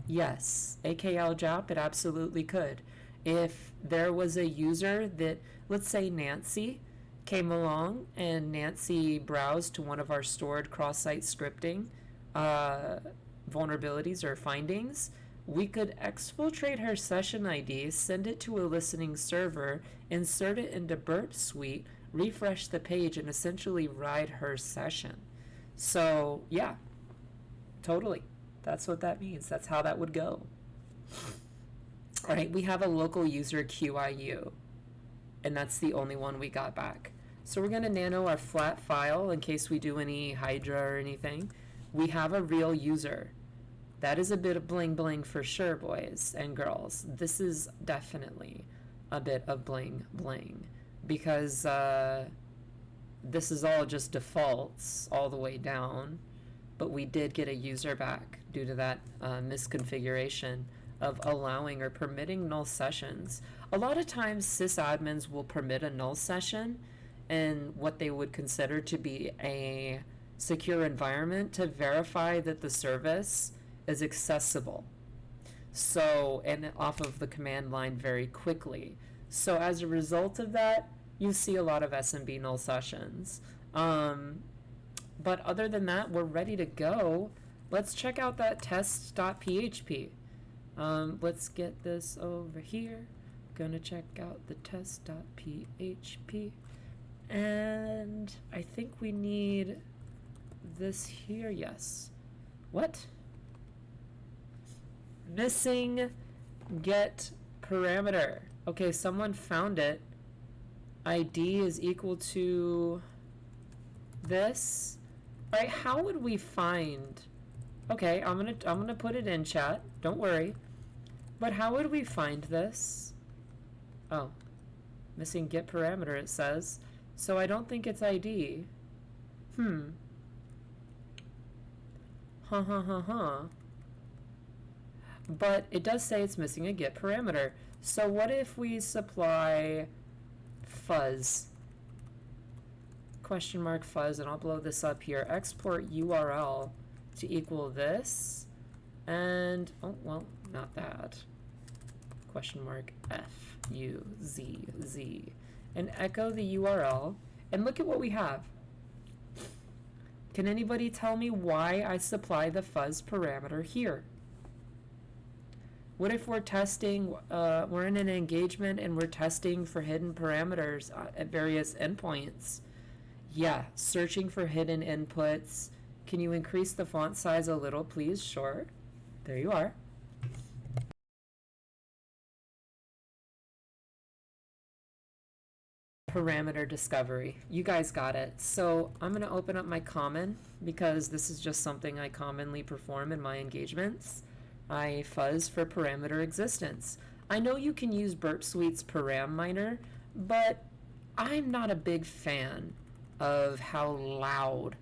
Yes, AKLJAP, it absolutely could. If there was a user that, let's say Nancy, came along and Nancy browsed to one of our stored cross-site scripting vulnerabilities or findings, we could exfiltrate her session ID, send it to a listening server, insert it into Burp Suite, refresh the page, and essentially ride her session. So, yeah, totally. That's what that means. That's how that would go. All right, we have a local user QIU, and that's the only one we got back. So we're going to nano our flat file in case we do any Hydra or anything. We have a real user. That is a bit of bling bling for sure, boys and girls. This is definitely a bit of bling bling because this is all just defaults all the way down. But we did get a user back due to that misconfiguration of allowing or permitting null sessions. A lot of times sysadmins will permit a null session in what they would consider to be a secure environment to verify that the service is accessible. So, and off of the command line very quickly. So as a result of that, you see a lot of SMB null sessions. But other than that, we're ready to go. Let's check out that test.php. Let's get this over here. Gonna check out the test.php. And I think we need this here. Yes. What? Missing get parameter. Okay, someone found it. ID is equal to this. All right, how would we find? Okay, I'm gonna put it in chat. Don't worry. But how would we find this? Oh, missing get parameter. It says. So I don't think it's ID. But it does say it's missing a get parameter. So what if we supply fuzz, question mark fuzz, and I'll blow this up here, export URL to equal this, and, oh, well, not that, question mark FUZZ, and echo the URL, and look at what we have. Can anybody tell me why I supply the fuzz parameter here? What if we're testing, we're in an engagement and we're testing for hidden parameters at various endpoints? Yeah, searching for hidden inputs. Can you increase the font size a little, please? Sure. There you are. Parameter discovery. You guys got it. So I'm going to open up my common because this is just something I commonly perform in my engagements. I fuzz for parameter existence. I know you can use Burp Suite's param miner, but I'm not a big fan of how loud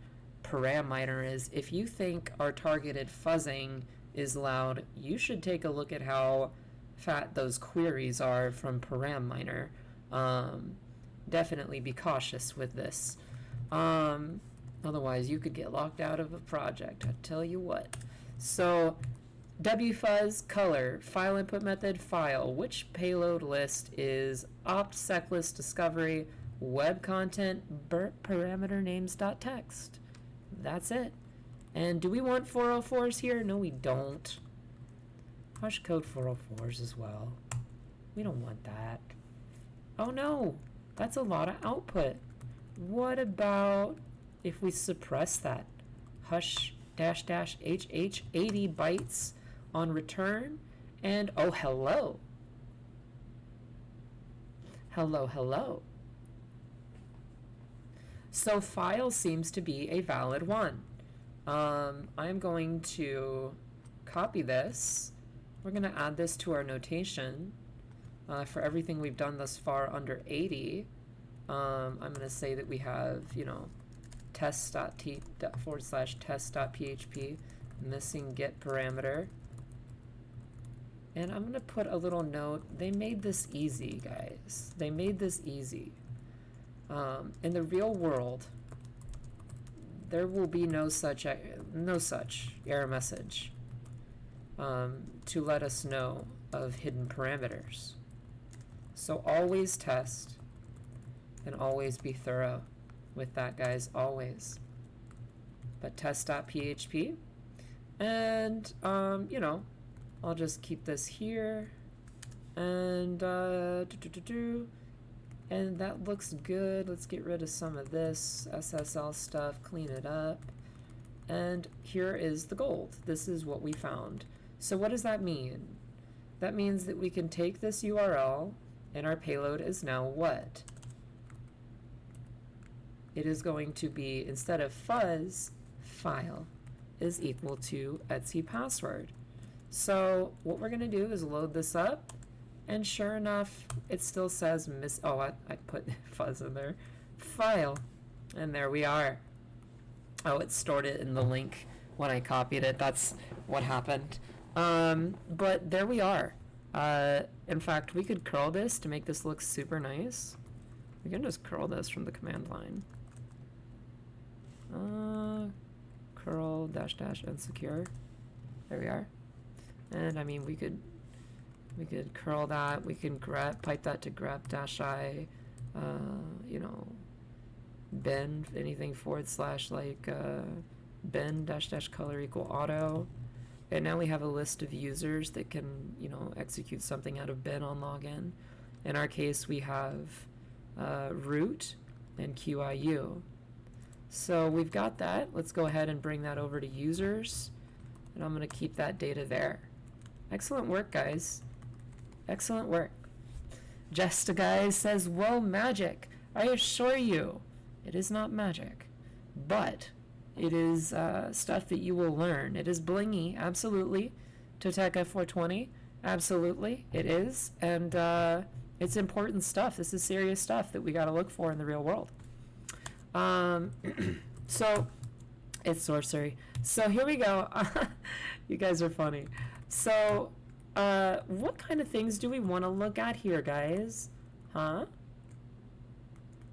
param miner is. If you think our targeted fuzzing is loud, you should take a look at how fat those queries are from param miner. Definitely be cautious with this. Otherwise, you could get locked out of a project, I tell you what. So, wfuzz color, file input method, file. Which payload list is OffSec list discovery, web content, burp parameter names.txt. That's it. And do we want 404s here? No, we don't. Hush code 404s as well. We don't want that. Oh no! That's a lot of output. What about if we suppress that? Hush dash dash HH 80 bytes on return, and oh hello. Hello, hello. So file seems to be a valid one. I'm going to copy this. We're going to add this to our notation. For everything we've done thus far under 80, I'm going to say that we have, you know, test.t/test.php, missing get parameter. And I'm going to put a little note. They made this easy, guys. They made this easy. In the real world, there will be no such error message to let us know of hidden parameters. So always test and always be thorough with that, guys, always. But test.php, and you know, I'll just keep this here, and and that looks good. Let's get rid of some of this SSL stuff, clean it up, and here is the gold. This is what we found. So what does that mean? That means that we can take this URL, and our payload is now what? It is going to be, instead of fuzz, file is equal to etc password. So what we're going to do is load this up, and sure enough, it still says I put fuzz in there, file, and there we are. Oh, it stored it in the link when I copied it. That's what happened. But there we are. In fact, we could curl this to make this look super nice. We can just curl this from the command line. Curl dash dash unsecure. There we are. And I mean, we could curl that. We can pipe that to grep dash I. You know, bin anything / like bin dash dash color equal auto. And now we have a list of users that can, you know, execute something out of bin on login. In our case, we have root and QIU. So we've got that. Let's go ahead and bring that over to users. And I'm going to keep that data there. Excellent work, guys. Excellent work. Jesta Guys says, whoa, magic. I assure you, it is not magic. But it is stuff that you will learn. It is blingy, absolutely. Totec F420, absolutely, it is. And it's important stuff. This is serious stuff that we got to look for in the real world. So, it's sorcery. So here we go. You guys are funny. So, what kind of things do we want to look at here, guys? Huh?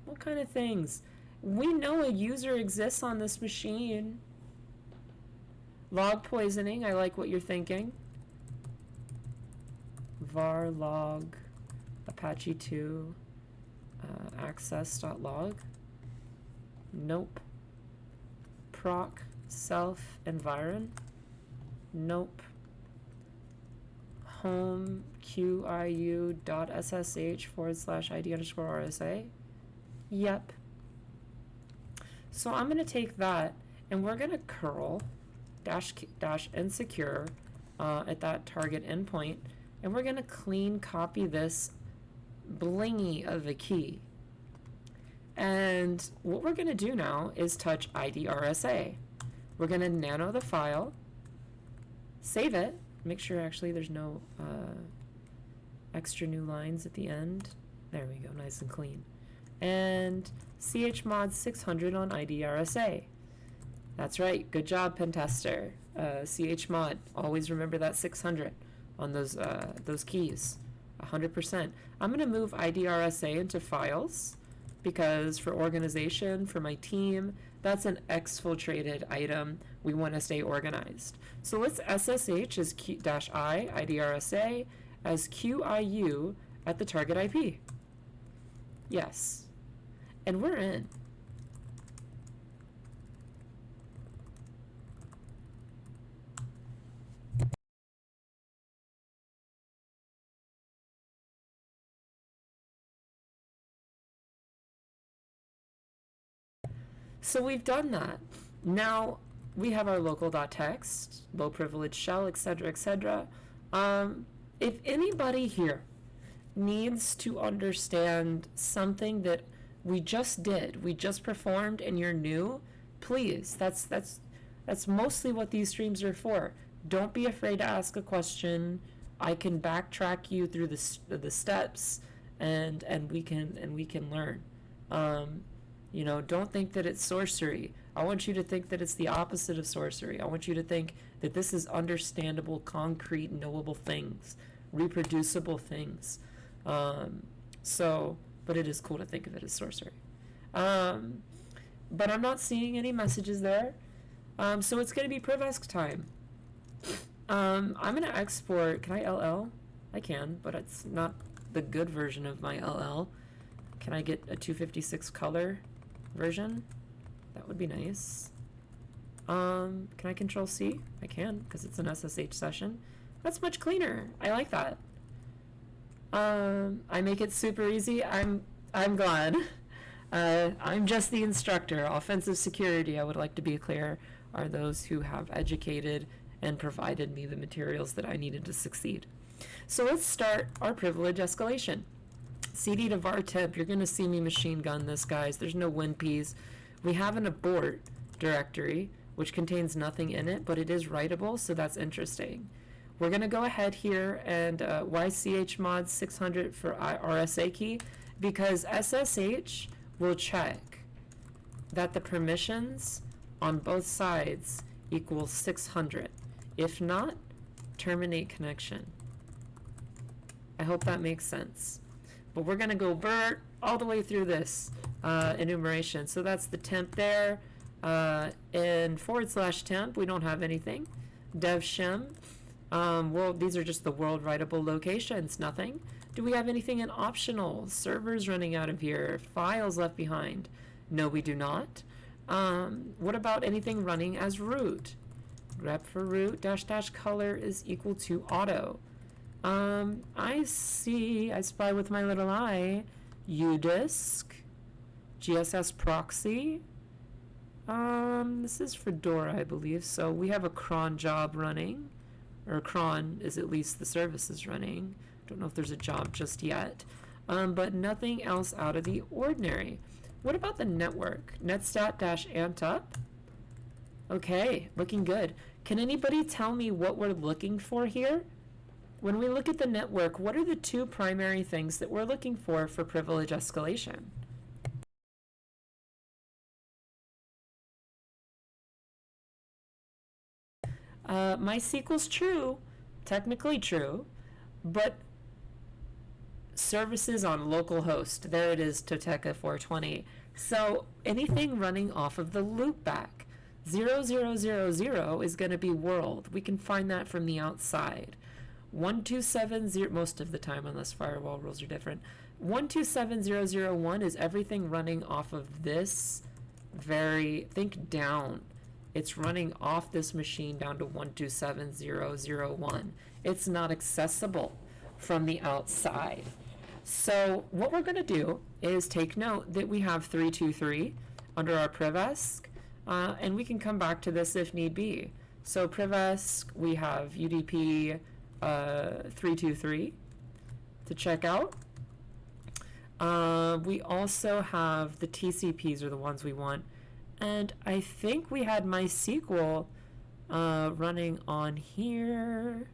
What kind of things? We know a user exists on this machine. Log poisoning, I like what you're thinking. Var log Apache 2 access.log. Nope. Proc self environ. Nope. Home qiu.ssh/id_RSA. Yep. So I'm going to take that and we're going to curl dash insecure at that target endpoint, and we're going to clean copy this blingy of a key. And what we're going to do now is touch IDRSA. We're going to nano the file, save it, make sure actually there's no extra new lines at the end. There we go, nice and clean. And chmod 600 on IDRSA. That's right, good job, Pentester. Chmod, always remember that 600 on those keys, 100%. I'm gonna move IDRSA into files because for organization, for my team, that's an exfiltrated item. We wanna stay organized. So let's SSH as -I, IDRSA as QIU at the target IP. Yes. And we're in. So we've done that. Now we have our local.txt, low privilege shell, etc., etc. If anybody here needs to understand something that we just did, we just performed, and you're new, please, that's mostly what these streams are for. Don't be afraid to ask a question. I can backtrack you through the steps, and we can learn. You know, don't think that it's sorcery. I want you to think that it's the opposite of sorcery. I want you to think that this is understandable, concrete, knowable things, reproducible things. But it is cool to think of it as sorcery. But I'm not seeing any messages there. So it's going to be privesc time. I'm going to export. Can I LL? I can, but it's not the good version of my LL. Can I get a 256 color version? That would be nice. Can I control C? I can, because it's an SSH session. That's much cleaner. I like that. I make it super easy. I'm glad. I'm just the instructor. Offensive security, I would like to be clear, are those who have educated and provided me the materials that I needed to succeed. So let's start our privilege escalation. CD to var temp, you're going to see me machine gun this, guys. There's no WinPs. We have an abort directory, which contains nothing in it, but it is writable, so that's interesting. We're going to go ahead here and ychmod 600 for RSA key, because SSH will check that the permissions on both sides equals 600. If not, terminate connection. I hope that makes sense. But we're going to go BERT all the way through this enumeration. So that's the temp there. In /temp, we don't have anything. Dev shim. Well, these are just the world writable locations, nothing. Do we have anything in optional? Servers running out of here. Files left behind. No, we do not. What about anything running as root? Grep for root -- color is equal to auto. I spy with my little eye, udisk, GSS proxy. This is Fedora, I believe. So we have a cron job running, or cron is at least the service is running. Don't know if there's a job just yet. But nothing else out of the ordinary. What about the network? netstat-antup. Okay, looking good. Can anybody tell me what we're looking for here? When we look at the network, what are the two primary things that we're looking for privilege escalation? MySQL's true. technically true, but services on local host, there it is, Toteca 420. So anything running off of the loopback, 0000 is going to be world. We can find that from the outside. 1270, most of the time, unless firewall rules are different, 127001 is everything running off of this think down. It's running off this machine down to 127001. It's not accessible from the outside. So what we're going to do is take note that we have 323 under our privesc, and we can come back to this if need be. So privesc, we have UDP 323 to check out. We also have the TCPs are the ones we want. And I think we had MySQL running on here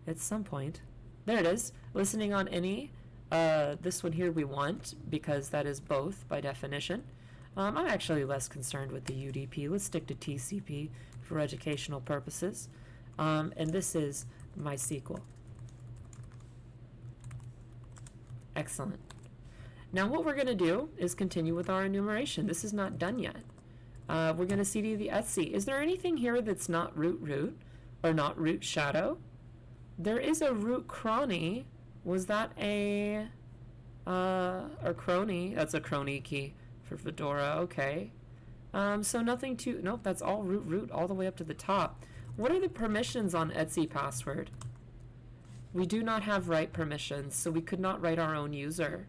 at some point. There it is. Listening on any. This one here we want because that is both by definition. I'm actually less concerned with the UDP. Let's stick to TCP for educational purposes. And this is MySQL. Excellent. Now what we're going to do is continue with our enumeration. This is not done yet. We're going to cd the etc. Is there anything here that's not root or not root shadow? There is a root cronny. Was that a or crony? That's a crony key for Fedora. Okay. So nothing to, nope, that's all root all the way up to the top. What are the permissions on etc password? We do not have write permissions, so we could not write our own user.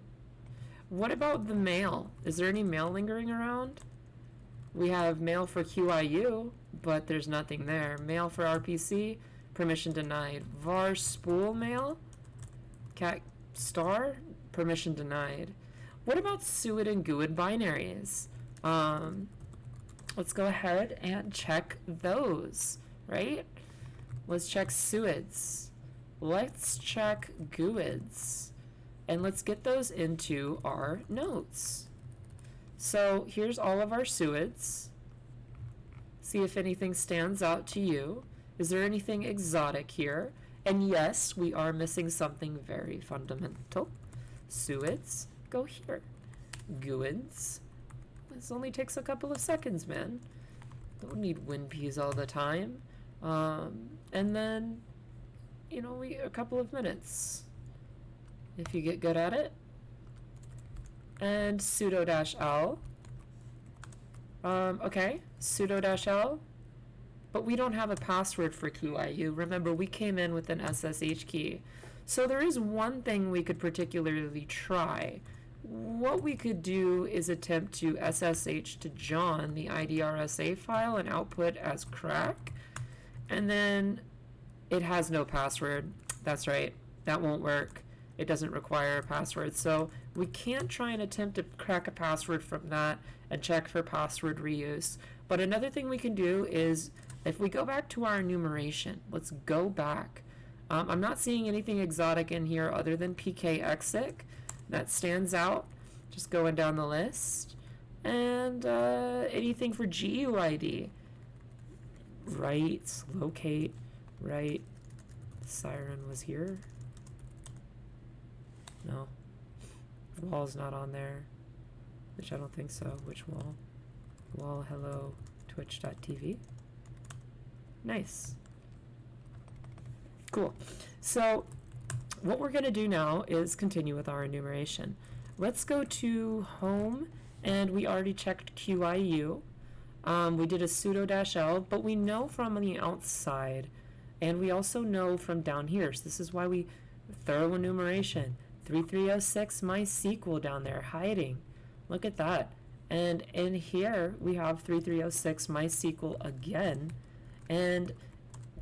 What about the mail? Is there any mail lingering around? We have mail for QIU, but there's nothing there. Mail for RPC, permission denied. Var spool mail, cat star, permission denied. What about SUID and GUID binaries? Let's go ahead and check those, right? Let's check SUIDs. Let's check GUIDs. And let's get those into our notes. So here's all of our SUIDs. See if anything stands out to you. Is there anything exotic here? And yes, we are missing something very fundamental. SUIDs, go here. GUIDs. This only takes a couple of seconds, man. Don't need WinPs all the time. And then, you know, a couple of minutes if you get good at it. And sudo-l. Okay, sudo-l. But we don't have a password for QIU. Remember, we came in with an SSH key. So there is one thing we could particularly try. What we could do is attempt to SSH to John the IDRSA file and output as crack. And then it has no password. That's right. That won't work. It doesn't require a password. So we can't try and attempt to crack a password from that and check for password reuse. But another thing we can do is, if we go back to our enumeration, let's go back. I'm not seeing anything exotic in here other than pkexec. That stands out. Just going down the list. And anything for GUID. Write, locate, write. Siren was here. No. Wall's not on there. Which I don't think so. Which wall? Wall, hello, twitch.tv. Nice. Cool. So what we're going to do now is continue with our enumeration. Let's go to home, and we already checked QIU. We did a sudo-l, but we know from the outside, and we also know from down here. So this is why we thorough enumeration. 3306 MySQL down there hiding. Look at that. And in here we have 3306 MySQL again. And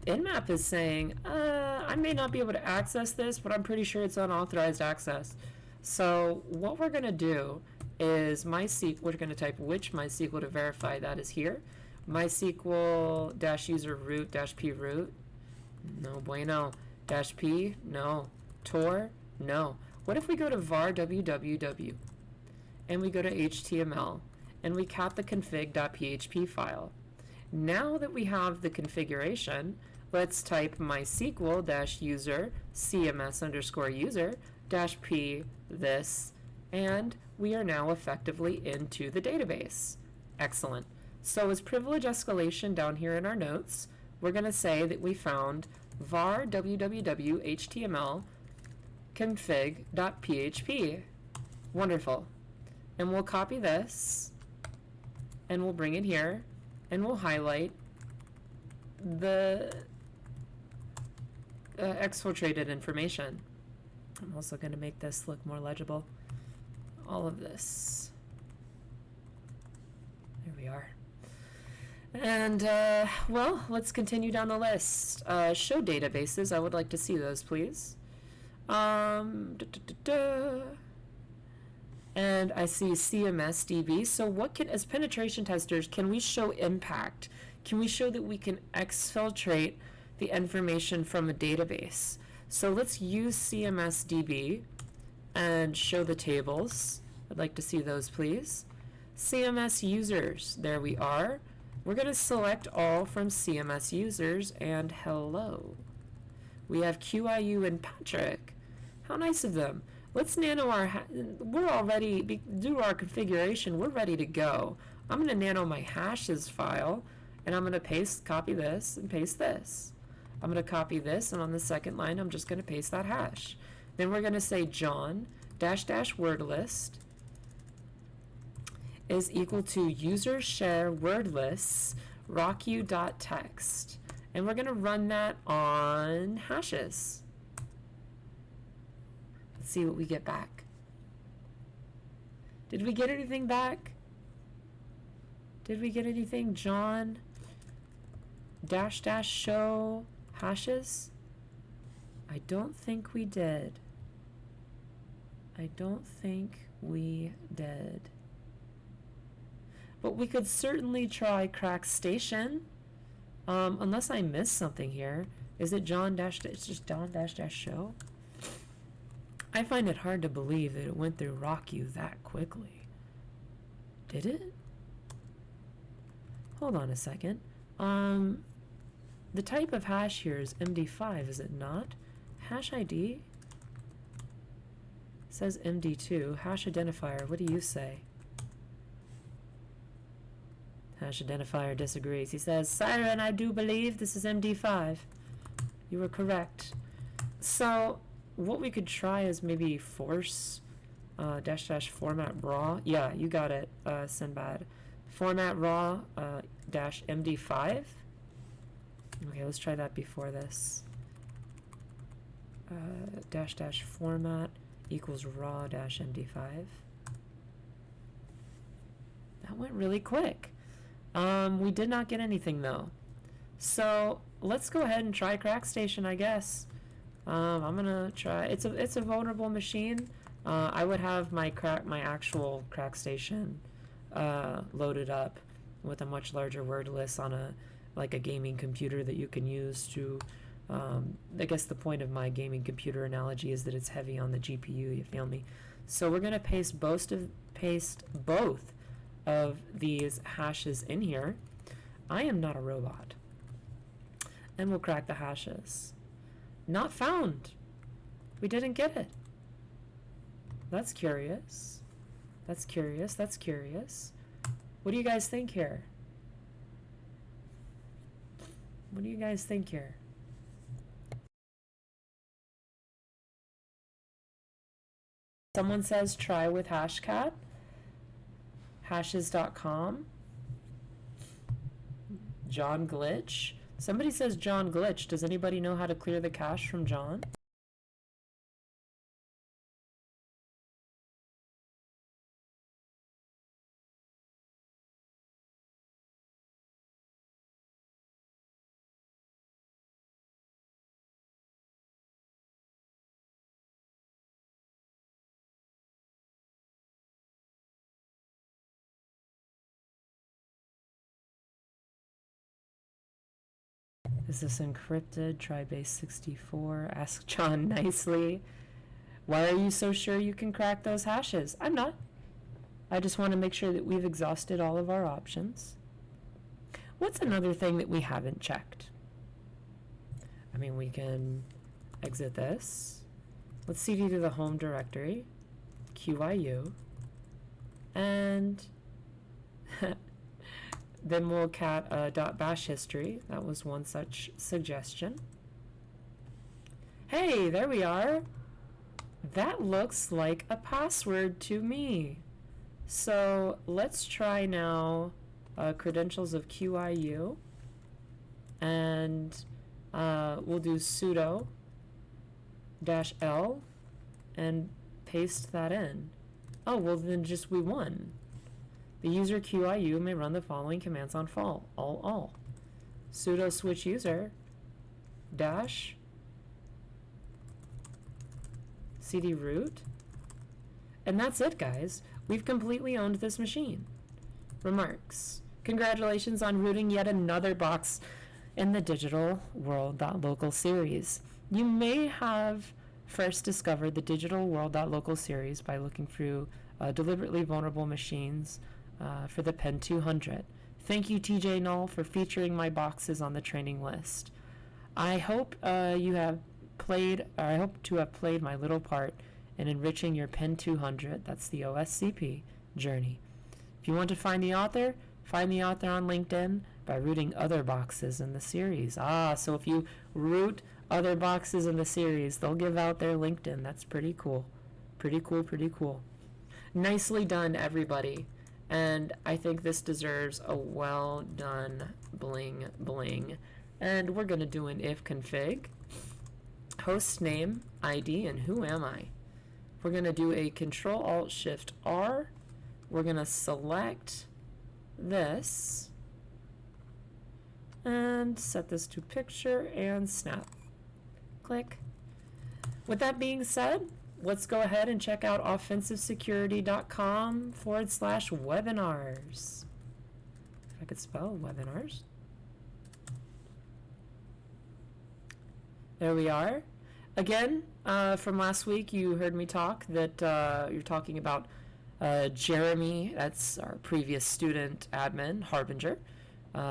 Nmap is saying, I may not be able to access this, but I'm pretty sure it's unauthorized access. So what we're going to do is MySQL, we're going to type which MySQL to verify that is here. MySQL-user root-p root. No bueno. -p, no. Tor, no. What if we go to var www and we go to HTML and we cat the config.php file? Now that we have the configuration, let's type MySQL-user CMS_user-p this, and we are now effectively into the database. Excellent. So as privilege escalation down here in our notes, we're going to say that we found var www html config.php. Wonderful. And we'll copy this, and we'll bring it here, and we'll highlight the exfiltrated information. I'm also going to make this look more legible. All of this. There we are. And, well, let's continue down the list. Show databases. I would like to see those, please. And I see CMSDB. So what can, as penetration testers, can we show impact? Can we show that we can exfiltrate the information from a database? So let's use CMSDB and show the tables. I'd like to see those, please. CMS users, there we are. We're going to select all from CMS users, and hello. We have QIU and Patrick. How nice of them. Let's nano our, we're already, do our configuration, we're ready to go. I'm going to nano my hashes file, and I'm going to copy this and paste this. I'm going to copy this, and on the second line, I'm just going to paste that hash. Then we're going to say John -- word list is equal to user share word lists rocku.txt. And we're going to run that on hashes. Let's see what we get back. Did we get anything back? Did we get anything? John -- show hashes? I don't think we did. I don't think we did. But we could certainly try crack station, unless I missed something here. Is it John - it's just John -- show? I find it hard to believe that it went through Rocku that quickly. Did it? Hold on a second. The type of hash here is MD5, is it not? Hash ID says MD2. Hash identifier, what do you say? Hash identifier disagrees. He says, S1REN, I do believe this is MD5. You were correct. So what we could try is maybe force -- format raw. Yeah, you got it, Sinbad. Format raw -MD5. Okay, let's try that before this. -- format equals raw -MD5. That went really quick. We did not get anything though. So let's go ahead and try crack station, I guess. I'm gonna try. It's a vulnerable machine. I would have my actual crack station loaded up with a much larger word list on a gaming computer that you can use to. I guess the point of my gaming computer analogy is that it's heavy on the GPU. You feel me? So we're gonna paste both of these hashes in here. I am not a robot. And we'll crack the hashes. Not found. We didn't get it. That's curious. That's curious. That's curious. What do you guys think here? What do you guys think here? Someone says try with hashcat. Hashes.com. John Glitch. Somebody says John Glitch. Does anybody know how to clear the cache from John? Is this encrypted? Try base 64. Ask John nicely. Why are you so sure you can crack those hashes? I'm not. I just want to make sure that we've exhausted all of our options. What's another thing that we haven't checked? I mean, we can exit this. Let's cd to the home directory, QIU, and then we'll cat .bash history. That was one such suggestion. Hey, there we are. That looks like a password to me. So let's try now credentials of QIU, and we'll do sudo -l and paste that in. Oh, well then just we won. The user QIU may run the following commands on all. Sudo switch user dash cd root. And that's it, guys. We've completely owned this machine. Remarks. Congratulations on rooting yet another box in the DigitalWorld.local series. You may have first discovered the DigitalWorld.local series by looking through deliberately vulnerable machines for the Pen 200. Thank you, TJ Null, for featuring my boxes on the training list. I hope you have played, or I hope to have played my little part in enriching your Pen 200, that's the OSCP, journey. If you want to find the author on LinkedIn by rooting other boxes in the series. So if you root other boxes in the series, they'll give out their LinkedIn. That's pretty cool. Pretty cool. Nicely done, everybody. And I think this deserves a well done bling bling. And we're going to do an if config. Host name, ID, and who am I? We're going to do a Control-Alt-Shift-R. We're going to select this and set this to picture and snap. Click. With that being said, let's go ahead and check out offensivesecurity.com/webinars. If I could spell webinars. There we are. Again, from last week, you heard me talk that you're talking about Jeremy. That's our previous student admin, Harbinger.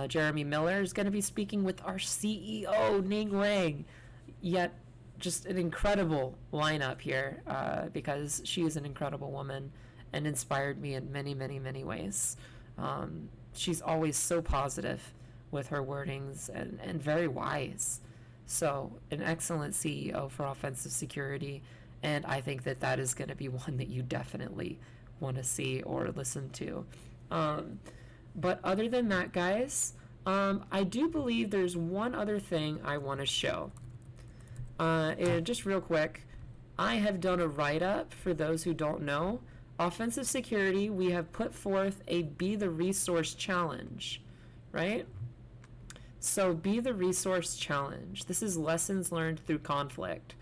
Jeremy Miller is going to be speaking with our CEO, Ning Wang. Yet, just an incredible lineup here because she is an incredible woman and inspired me in many, many, many ways. She's always so positive with her wordings and very wise. So, an excellent CEO for offensive security, and I think that that is going to be one that you definitely want to see or listen to. But other than that, guys, I do believe there's one other thing I want to show. And just real quick, I have done a write-up for those who don't know. Offensive security, we have put forth a Be the Resource challenge, right? So Be the Resource challenge. This is lessons learned through conflict.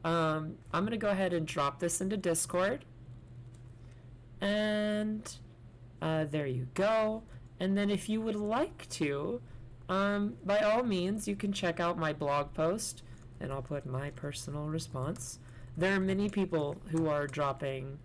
I'm going to go ahead and drop this into Discord. And there you go. And then if you would like to, by all means, you can check out my blog post, and I'll put my personal response. There are many people who are dropping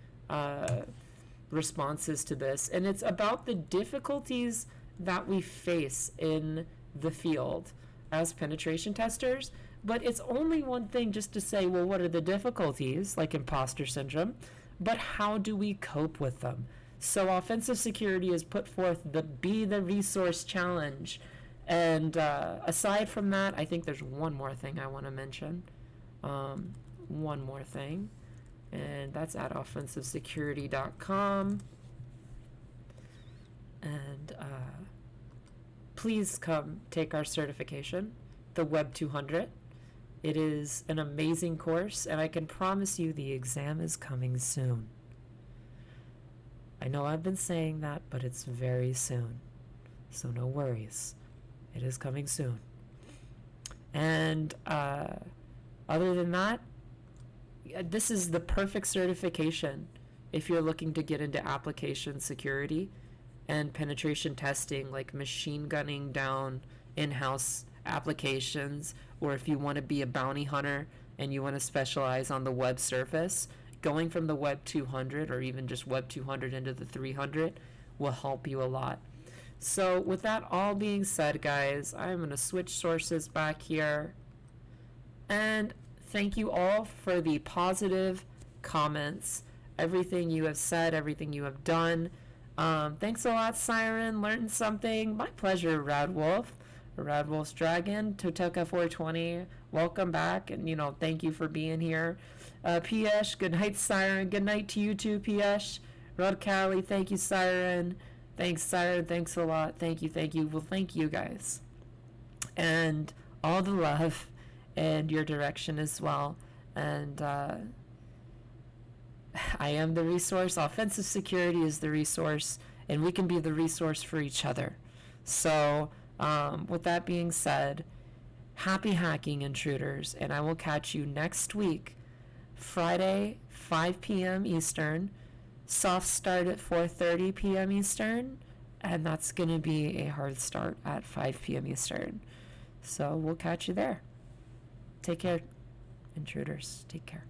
responses to this, and it's about the difficulties that we face in the field as penetration testers. But it's only one thing just to say, well, what are the difficulties, like imposter syndrome, but how do we cope with them? So offensive security has put forth the Be the Resource challenge. And aside from that, I think there's one more thing I want to mention. One more thing. And that's at offensivesecurity.com. And please come take our certification, the Web 200. It is an amazing course, and I can promise you the exam is coming soon. I know I've been saying that, but it's very soon. So no worries. It is coming soon. And other than that, this is the perfect certification if you're looking to get into application security and penetration testing, like machine gunning down in-house applications, or if you want to be a bounty hunter and you want to specialize on the web surface, going from the Web 200 or even just Web 200 into the 300 will help you a lot. So with that all being said, guys, I'm going to switch sources back here, And thank you all for the positive comments, everything you have said, everything you have done. Thanks a lot, Siren. Learned something. My pleasure, Radwolf's Dragon, Totoka420. Welcome back, and thank you for being here. Piesh, good night, Siren. Good night to you too, Piesh. Rod Cali, thank you, Siren. Thanks, Siren. Thanks a lot. Thank you, thank you. Well, thank you guys. And all the love and your direction as well. And I am the resource. Offensive security is the resource, and we can be the resource for each other. So, with that being said, happy hacking, intruders, and I will catch you next week, Friday, 5 p.m. Eastern. Soft start at 4:30 p.m. Eastern, and that's going to be a hard start at 5 p.m. Eastern. So we'll catch you there. Take care, intruders. Take care.